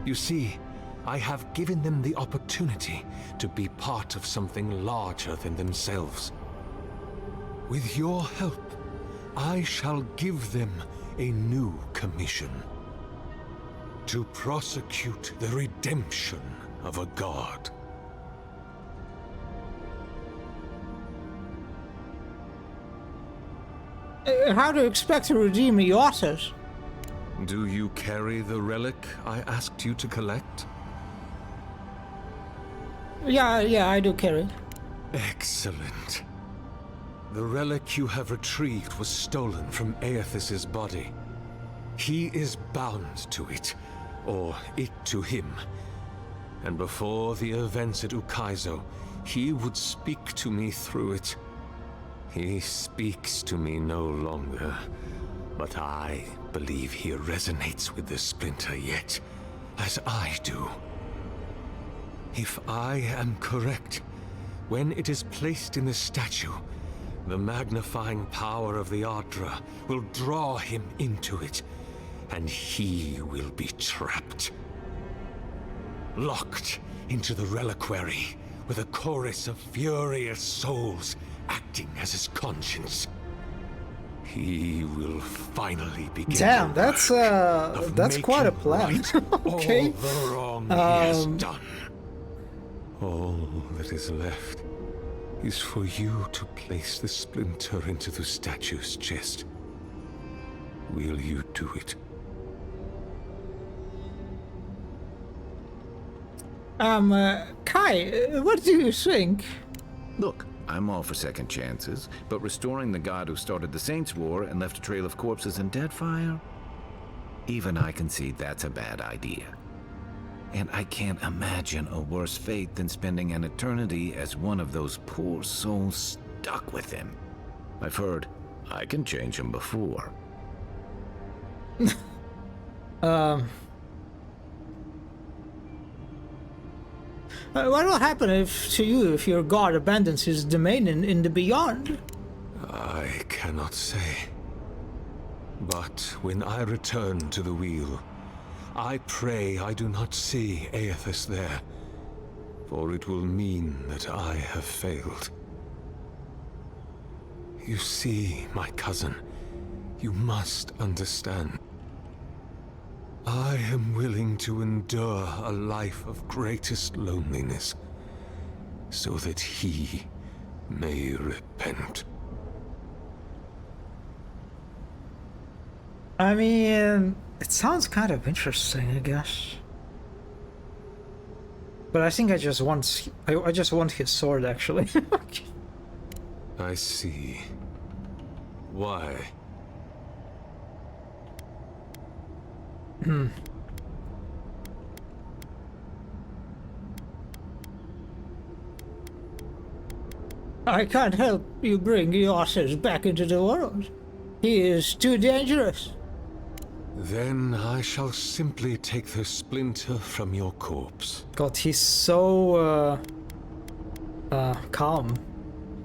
You see, I have given them the opportunity to be part of something larger than themselves. With your help, I shall give them a new commission. To prosecute the redemption of a god. How do you expect to redeem Iotas? Do you carry the relic I asked you to collect? Yeah, I do carry it. Excellent. The relic you have retrieved was stolen from Aethys's body. He is bound to it, or it to him. And before the events at Ukaizo, he would speak to me through it. He speaks to me no longer, but I believe he resonates with the splinter yet, as I do. If I am correct, when it is placed in the statue, the magnifying power of the Ardra will draw him into it, and he will be trapped. Locked into the reliquary with a chorus of furious souls acting as his conscience. He will finally begin. Damn, that's quite a plan. Okay. All the wrong he has done. All that is left is for you to place the splinter into the statue's chest. Will you do it? Kai, what do you think? Look, I'm all for second chances, but restoring the god who started the Saints' War and left a trail of corpses in Deadfire? Even I can see that's a bad idea. And I can't imagine a worse fate than spending an eternity as one of those poor souls stuck with him. I've heard I can change him before. What will happen to you if your god abandons his domain in the beyond? I cannot say. But when I return to the wheel, I pray I do not see Aethys there, for it will mean that I have failed. You see, my cousin, you must understand. I am willing to endure a life of greatest loneliness, so that he may repent. I mean, it sounds kind of interesting, I guess. But I think I just want his sword, actually. I see. Why? I can't help you bring Iotas back into the world. He is too dangerous. Then I shall simply take the splinter from your corpse. God, he's so calm.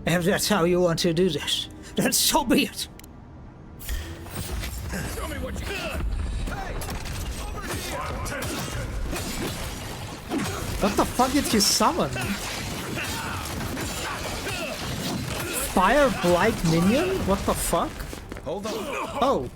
If that's how you want to do this, then so be it. Show me what you got. Hey, over here. What the fuck did you summon? Fire Blight Minion? What the fuck? Hold on. Oh.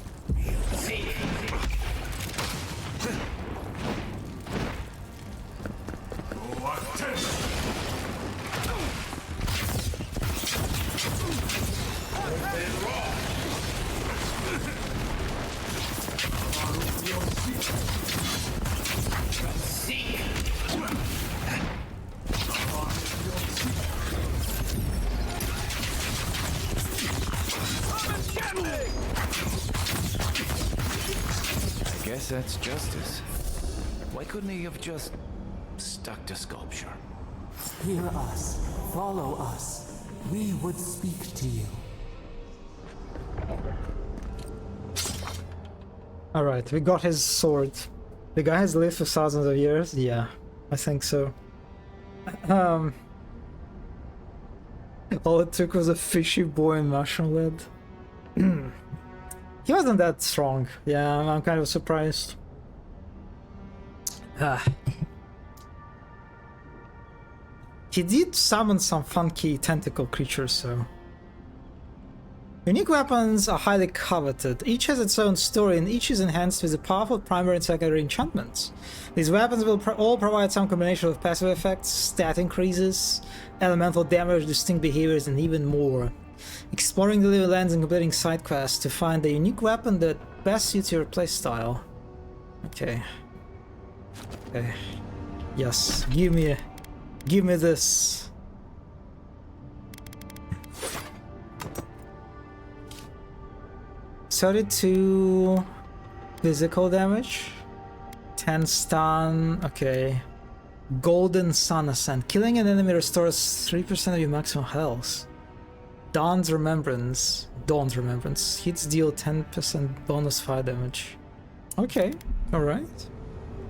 I guess that's justice. Why couldn't he have just stuck to sculpture? Hear us. Follow us. We would speak to you. Alright, we got his sword. The guy has lived for thousands of years? Yeah, I think so. All it took was a fishy boy in mushroom lid. He wasn't that strong. Yeah, I'm kind of surprised. Ah. He did summon some funky tentacle creatures, so... Unique weapons are highly coveted. Each has its own story and each is enhanced with a powerful primary and secondary enchantments. These weapons will all provide some combination of passive effects, stat increases, elemental damage, distinct behaviors, and even more. Exploring the living lands and completing side quests to find the unique weapon that best suits your playstyle. Okay. Okay. Yes, give me this. 32 physical damage, 10 stun. Okay. Golden Sun Ascent. Killing an enemy restores 3% of your maximum health. Dawn's Remembrance. Hits deal 10% bonus fire damage. Okay, alright.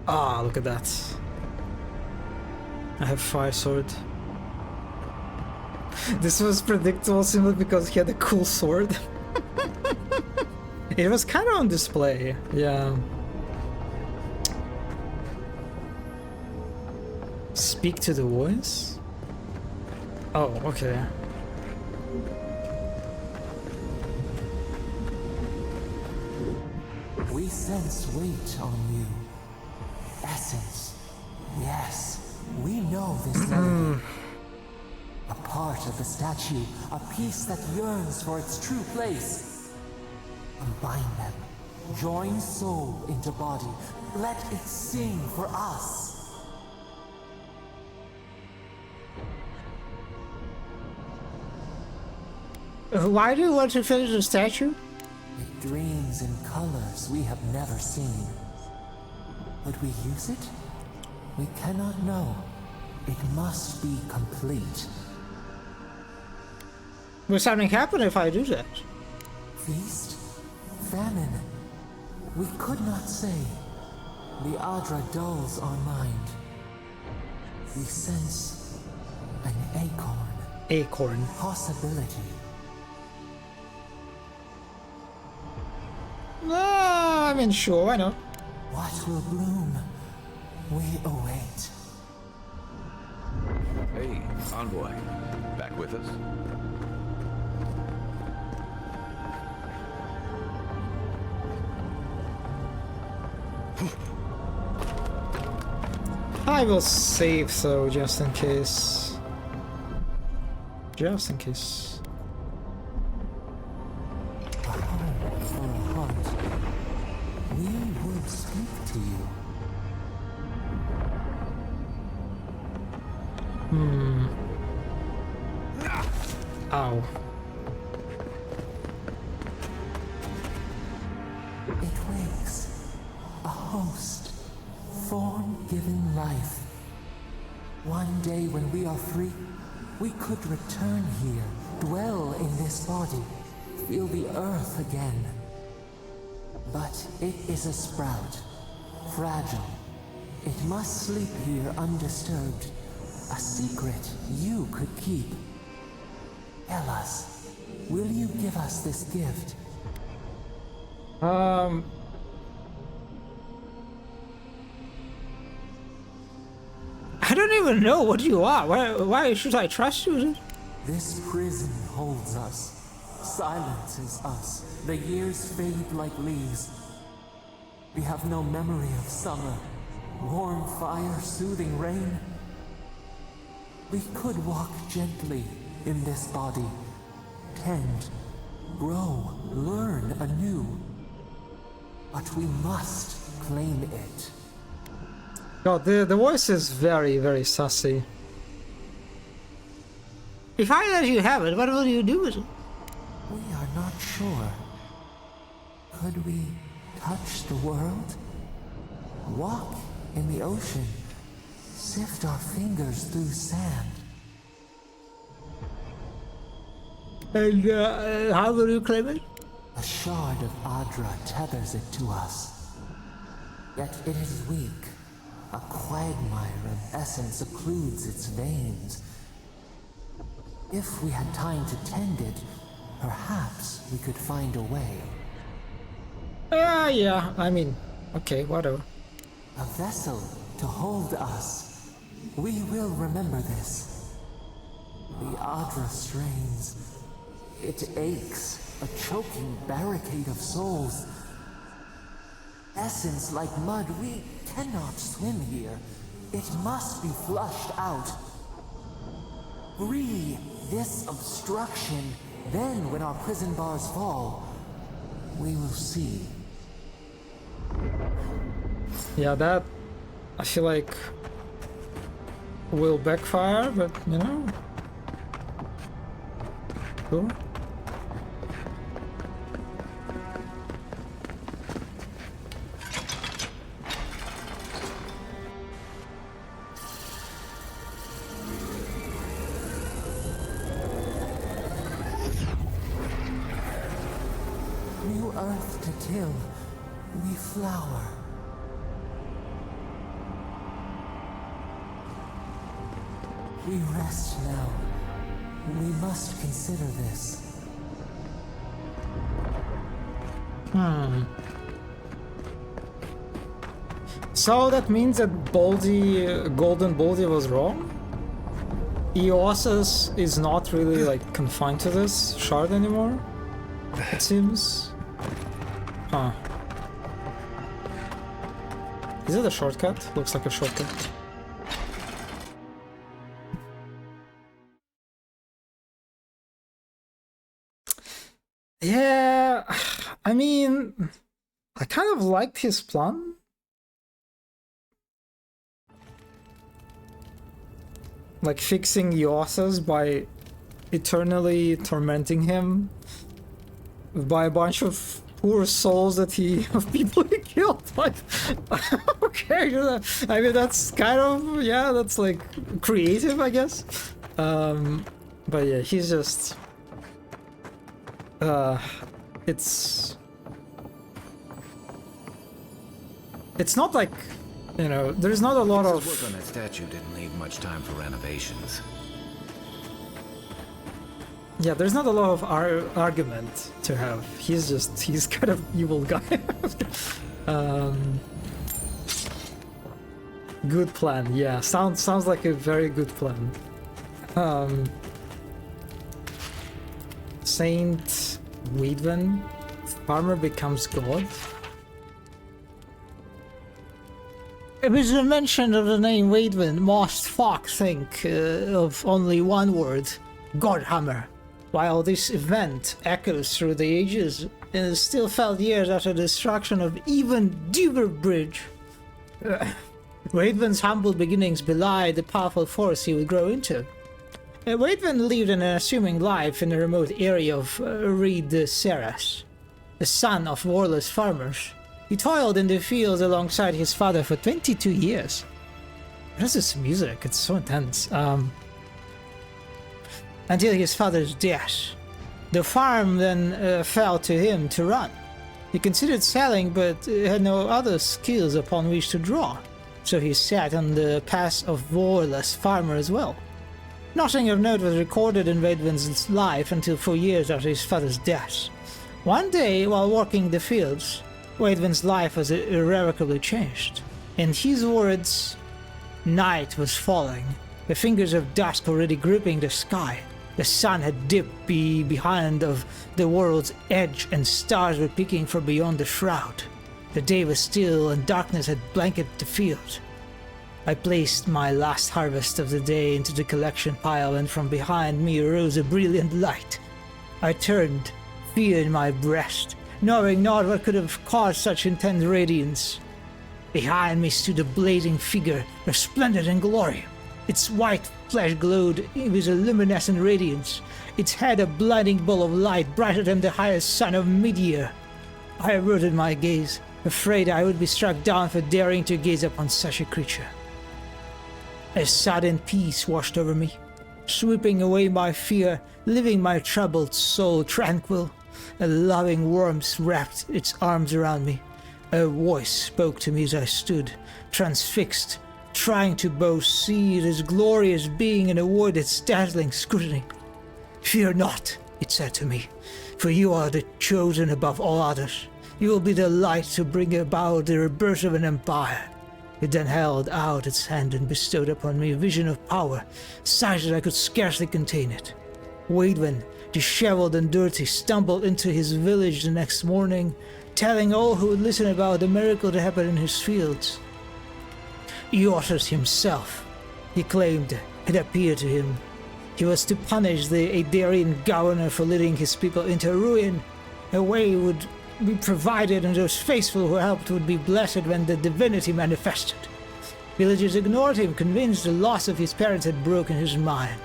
Ah, look at that. I have Fire Sword. This was predictable simply because he had a cool sword. It was kind of on display, yeah. Speak to the voice? Oh, okay. We sense weight on you. Essence. Yes, we know this melody. A part of the statue, a piece that yearns for its true place. Combine them. Join soul into body. Let it sing for us. Why do you want to finish the statue? It dreams in colors we have never seen. Would we use it? We cannot know. It must be complete. Will something happen if I do that? Feast? Famine? We could not say. The Adra dulls our mind. We sense an acorn. Acorn. Possibility. No, I mean, sure, why not? What will bloom? We await. Hey, envoy. Back with us? I will save though, just in case. Just in case. A home for a heart. We would speak to you. Ow. It wakes. A host. Form-given life. One day when we are free, we could return here, dwell in this body, feel the earth again. But it is a sprout. Fragile. It must sleep here undisturbed. A secret you could keep. Tell us, will you give us this gift? I don't even know what you are. Why should I trust you? This prison holds us, silences us. The years fade like leaves. We have no memory of summer, warm fire, soothing rain. We could walk gently in this body, tend, grow, learn anew. But we must claim it. God, the voice is very, very sassy. If I let you have it, what will you do with it? We are not sure. Could we touch the world? Walk in the ocean? Sift our fingers through sand? And how will you claim it? A shard of Adra tethers it to us. Yet it is weak. A quagmire of essence occludes its veins. If we had time to tend it, perhaps we could find a way. Yeah, I mean, okay, whatever. A vessel to hold us. We will remember this. The Adra strains. It aches, a choking barricade of souls. Essence like mud, we cannot swim here. It must be flushed out. Free this obstruction, then when our prison bars fall, we will see. Yeah, that I feel like will backfire, but you know. Cool. New earth to till, we flower. We rest now. We must consider this. So that means that Golden Baldy was wrong? Eosis is not really like confined to this shard anymore, it seems. Huh. Is it a shortcut? Looks like a shortcut. Yeah, I mean, I kind of liked his plan. Like fixing Yosas by eternally tormenting him by a bunch of poor souls that of people he killed. Like, okay, I mean that's kind of, yeah, that's like creative, I guess. But yeah, he's just it's not like, you know, there's not a lot of work on that statue didn't leave much time for renovations. Yeah, there's not a lot of argument to have. He's kind of evil guy. Good plan, yeah. Sounds like a very good plan. Saint Weedven, farmer becomes god. It was the mention of the name Weidwin most folk think of only one word, Godhammer. While this event echoes through the ages and is still felt years after the destruction of even Duber Bridge, Weidwin's humble beginnings belie the powerful force he would grow into. Weidwin lived an unassuming life in a remote area of Reed Seras, the son of warless farmers. He toiled in the fields alongside his father for 22 years. What is this music? It's so intense. Until his father's death. The farm then fell to him to run. He considered selling, but had no other skills upon which to draw, so he sat on the path of warless farmer as well. Nothing of note was recorded in Weidwin's life until 4 years after his father's death. One day, while working the fields, Weidwin's life was irrevocably changed. In his words, night was falling, the fingers of dusk already gripping the sky. The sun had dipped behind of the world's edge and stars were peeking from beyond the shroud. The day was still and darkness had blanketed the field. I placed my last harvest of the day into the collection pile and from behind me arose a brilliant light. I turned, fear in my breast, knowing not what could have caused such intense radiance. Behind me stood a blazing figure, resplendent in glory. Its white flesh glowed with a luminescent radiance. Its head a blinding ball of light, brighter than the highest sun of mid-year. I averted my gaze, afraid I would be struck down for daring to gaze upon such a creature. A sudden peace washed over me, sweeping away my fear, leaving my troubled soul tranquil. A loving warmth wrapped its arms around me. A voice spoke to me as I stood, transfixed, trying to both see this glorious being and avoid its dazzling scrutiny. Fear not, it said to me, for you are the chosen above all others. You will be the light to bring about the rebirth of an empire. It then held out its hand and bestowed upon me a vision of power, such that I could scarcely contain it. Waidwen, disheveled and dirty, stumbled into his village the next morning, telling all who would listen about the miracle that happened in his fields. Eothas himself, he claimed, had appeared to him. He was to punish the Adarian governor for leading his people into ruin. A way would be provided, and those faithful who helped would be blessed when the divinity manifested. Villagers ignored him, convinced the loss of his parents had broken his mind.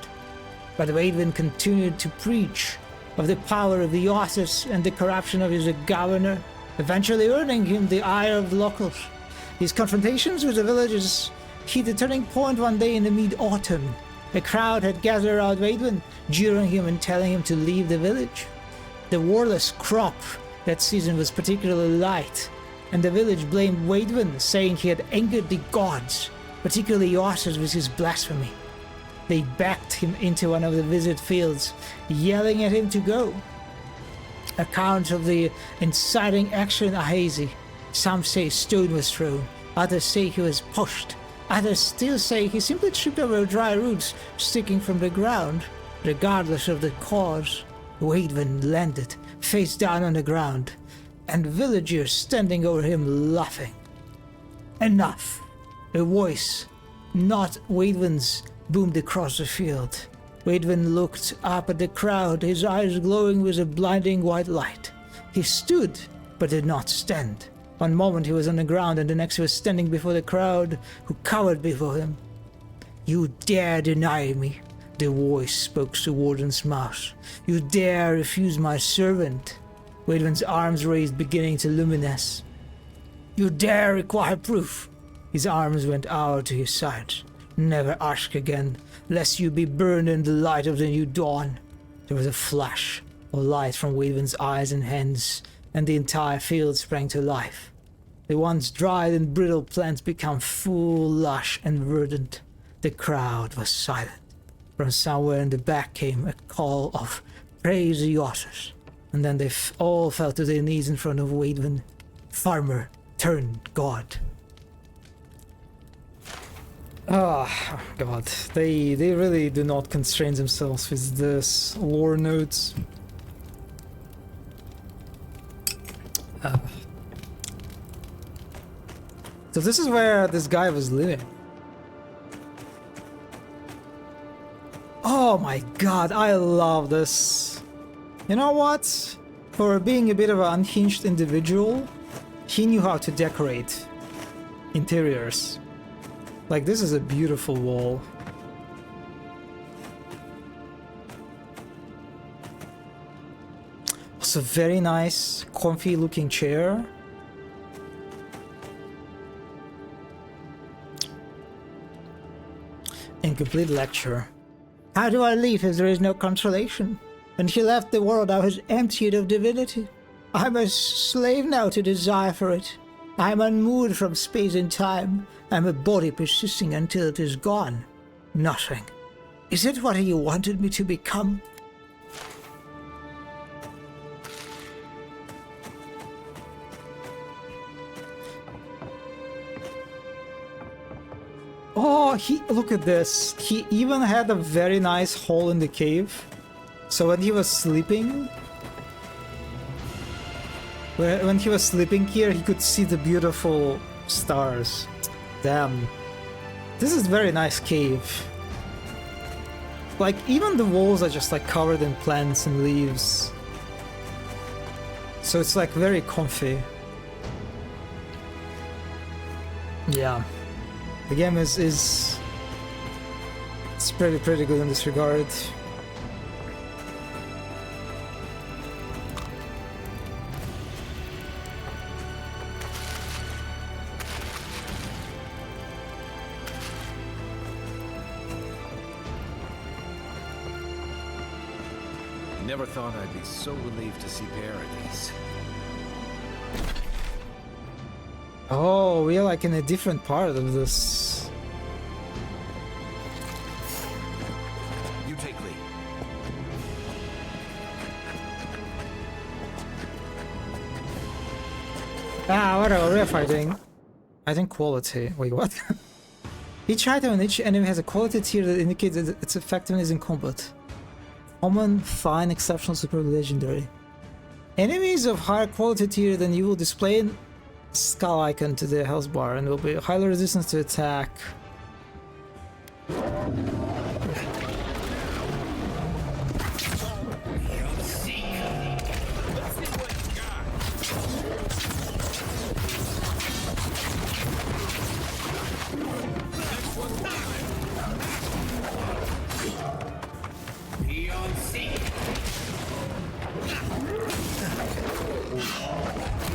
But Waidwen continued to preach of the power of the Eothas and the corruption of his governor, eventually earning him the ire of the locals. His confrontations with the villagers hit a turning point one day in the mid-autumn. A crowd had gathered around Waidwen, jeering him and telling him to leave the village. The warless crop that season was particularly light, and the village blamed Waidwen, saying he had angered the gods, particularly Eothas with his blasphemy. They backed him into one of the visit fields, yelling at him to go. Accounts of the inciting action are hazy. Some say a stone was thrown, others say he was pushed, others still say he simply tripped over dry roots sticking from the ground. Regardless of the cause, Waidwen landed face down on the ground, and villagers standing over him laughing. Enough! A voice, not Waidwen's, boomed across the field. Waidwen looked up at the crowd, his eyes glowing with a blinding white light. He stood, but did not stand. One moment he was on the ground, and the next he was standing before the crowd, who cowered before him. You dare deny me, the voice spoke to Warden's mouth. You dare refuse my servant. Waidwen's arms raised, beginning to luminesce. You dare require proof. His arms went out to his sides. Never ask again, lest you be burned in the light of the new dawn. There was a flash of light from Waidwen's eyes and hands, and the entire field sprang to life. The once dried and brittle plants became full, lush, and verdant. The crowd was silent. From somewhere in the back came a call of praise Eothas, and then they all fell to their knees in front of Waidwen. Farmer turned god. Oh god, they really do not constrain themselves with this lore notes. So this is where this guy was living. Oh my god, I love this. You know what? For being a bit of an unhinged individual, he knew how to decorate interiors. Like, this is a beautiful wall. Also, very nice, comfy looking chair. Incomplete lecture. How do I leave if there is no consolation? When he left the world, I was emptied of divinity. I'm a slave now to desire for it. I am unmoored from space and time. I am a body persisting until it is gone. Nothing. Is it what you wanted me to become? Oh, look at this. He even had a very nice hole in the cave. So when he was sleeping, when he was sleeping here, he could see the beautiful stars. Damn. This is a very nice cave. Like, even the walls are just like covered in plants and leaves. So it's like very comfy. Yeah. The game is it's pretty good in this regard. Never thought I'd be so relieved to see Paradise. Oh, we are like in a different part of this. You take lead. Ah, whatever, we're fighting. I think quality. Wait, what? Each item and each enemy has a quality tier that indicates that its effectiveness in combat. Common, fine, exceptional, super, legendary. Enemies of higher quality tier than you will display a skull icon to the health bar and will be highly resistant to attack.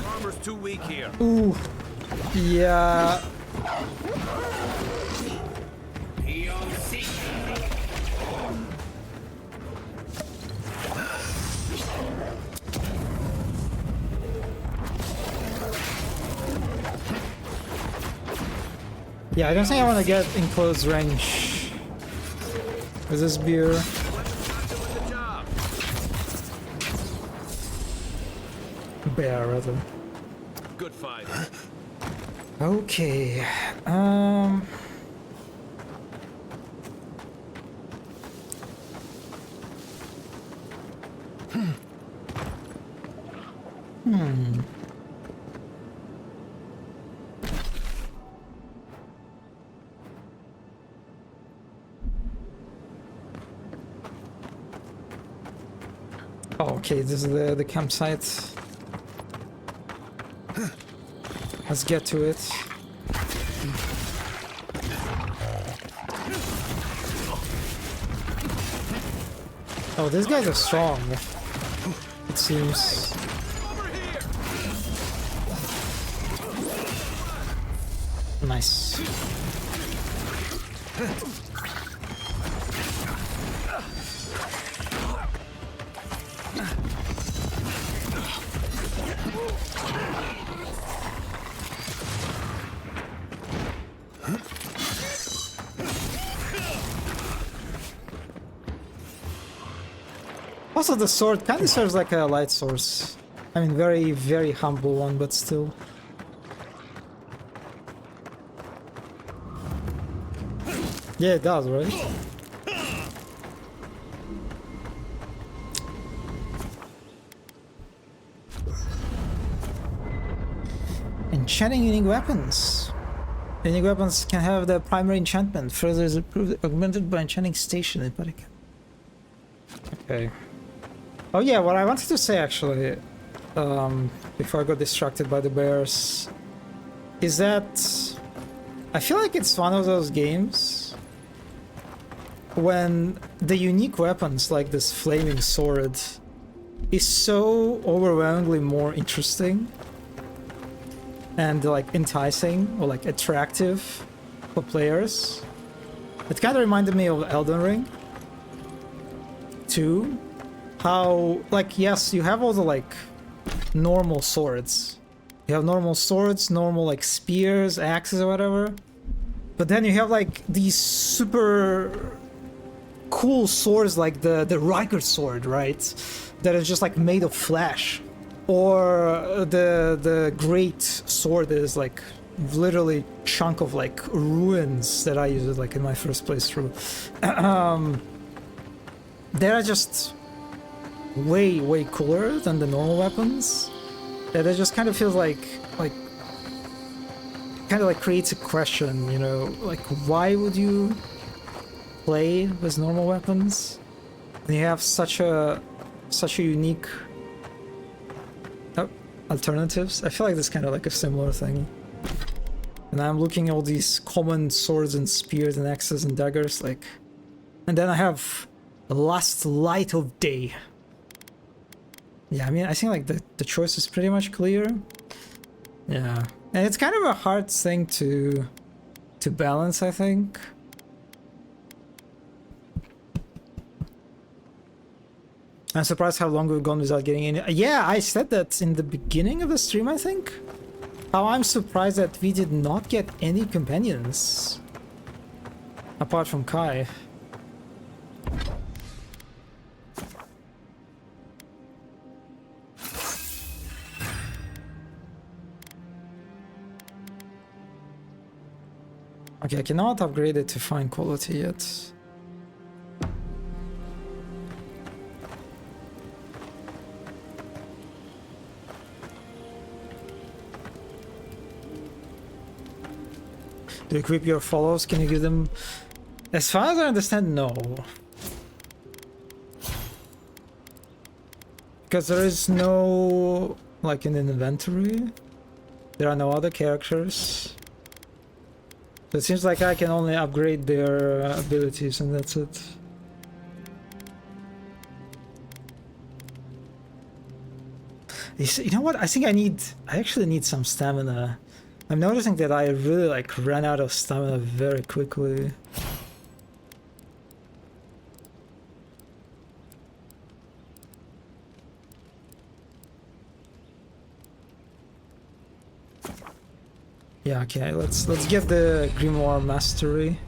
Armor's too weak here. Ooh, yeah. Yeah, I don't think I want to get in close range with this beer. Bear, rather. Good fight. Okay. Oh, okay, this is the campsite. Let's get to it. Oh, these guys are strong. It seems. Nice. Also, the sword kind of serves like a light source. I mean, very, very humble one, but still. Yeah, it does, right? Enchanting unique weapons. Unique weapons can have the primary enchantment. Further is improved, augmented by enchanting station in body. Okay. Oh yeah, what I wanted to say actually, before I got distracted by the bears, is that I feel like it's one of those games when the unique weapons like this flaming sword is so overwhelmingly more interesting and like enticing or like attractive for players. It kind of reminded me of Elden Ring too. How, like, yes, you have all the like normal swords. You have normal swords, normal like spears, axes or whatever. But then you have like these super cool swords like the Riker sword, right? That is just like made of flesh. Or the great sword that is like literally chunk of like ruins that I used like in my first playthrough. They are just way cooler than the normal weapons. That it just kind of feels like kind of like creates a question, you know, like why would you play with normal weapons when you have such a unique alternatives? I feel like that's kind of like a similar thing. And I'm looking at all these common swords and spears and axes and daggers, like, and then I have the last light of day. Yeah, I mean, I think like the choice is pretty much clear. Yeah, and it's kind of a hard thing to balance, I think. I'm surprised how long we've gone without getting any. Yeah, I said that in the beginning of the stream, I think. How I'm surprised that we did not get any companions apart from Kai. Okay, I cannot upgrade it to fine quality yet. To equip your follows, can you give them... As far as I understand, no. Because there is no... like in an inventory. There are no other characters. So it seems like I can only upgrade their abilities and that's it. You know what? I think I actually need some stamina. I'm noticing that I really like ran out of stamina very quickly. Yeah, okay, let's get the Grimoire Mastery.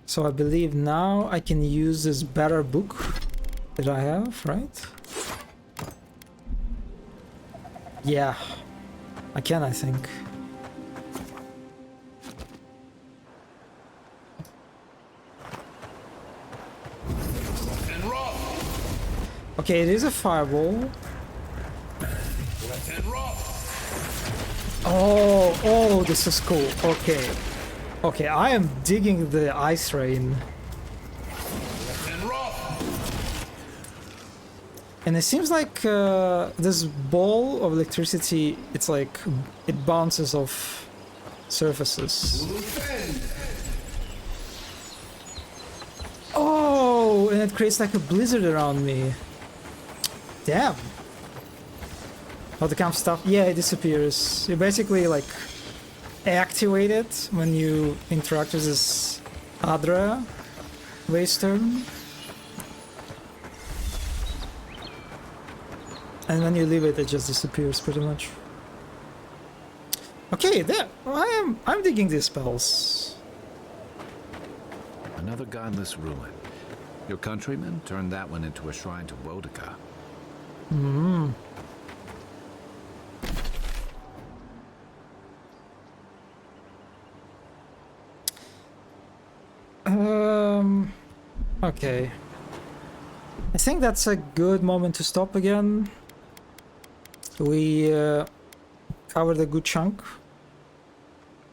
So I believe now I can use this better book that I have, right? Yeah, I can, I think. Okay, it is a fireball. Oh, this is cool. Okay. Okay, I am digging the ice rain. And it seems like this ball of electricity, it's like, it bounces off surfaces. Oh, and it creates like a blizzard around me. Damn. Oh, the camp stuff. Yeah, it disappears. You basically like activate it when you interact with this Adra Waystone. And when you leave it, it just disappears pretty much. Okay, there. I'm digging these spells. Another godless ruin. Your countrymen turned that one into a shrine to Wodika. Hmm. Okay. I think that's a good moment to stop again. We covered a good chunk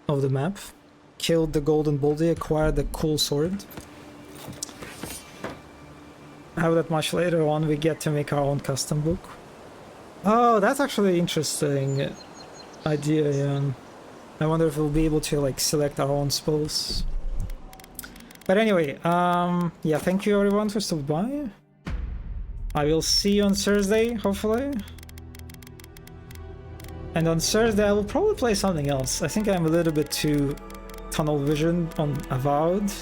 of the map. Killed the golden boldy, acquired the cool sword. How that much later on we get to make our own custom book. Oh, that's actually interesting idea, yeah. I wonder if we'll be able to like select our own spells. But anyway, yeah, thank you everyone for stopping by. I will see you on Thursday, hopefully. And on Thursday I will probably play something else. I think I'm a little bit too tunnel vision on Avowed.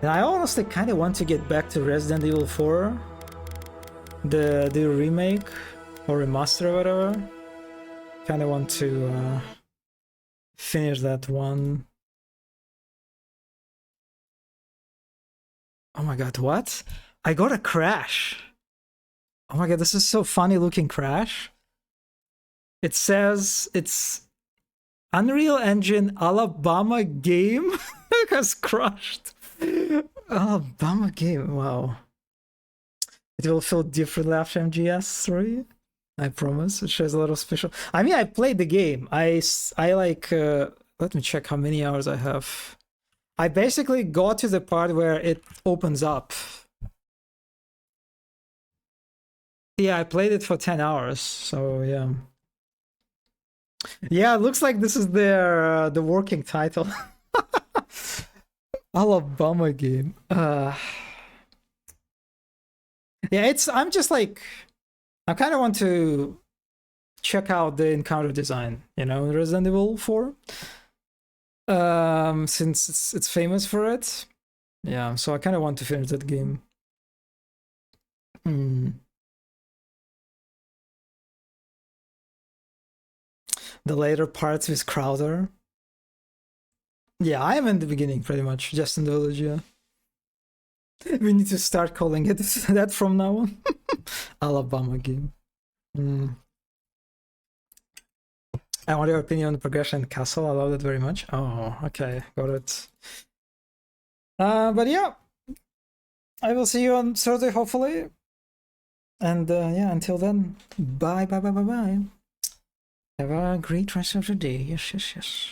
And I honestly kind of want to get back to Resident Evil 4. The remake or remaster or whatever. Kind of want to finish that one. Oh my god, what? I got a crash. Oh my god, this is so funny looking crash. It says it's Unreal Engine Alabama game has crashed. Alabama game, wow. It will feel differently after MGS3. I promise. It shares a lot of special. I mean, I played the game. I like. Let me check how many hours I have. I basically got to the part where it opens up. Yeah, I played it for 10 hours. So yeah. Yeah, it looks like this is their the working title. Alabama game. Yeah, I'm just like, I kind of want to check out the encounter design, you know, in Resident Evil 4. Since it's famous for it. Yeah, so I kind of want to finish that game. The later parts with Crowder. Yeah, I am in the beginning pretty much, just in the village, yeah. We need to start calling it that from now on. Alabama game. And what your opinion on the progression in Castle? I loved it very much. Oh, okay, got it. But yeah, I will see you on Thursday, hopefully. And yeah, until then, bye, bye, bye, bye, bye. Have a great rest of the day. Yes, yes, yes.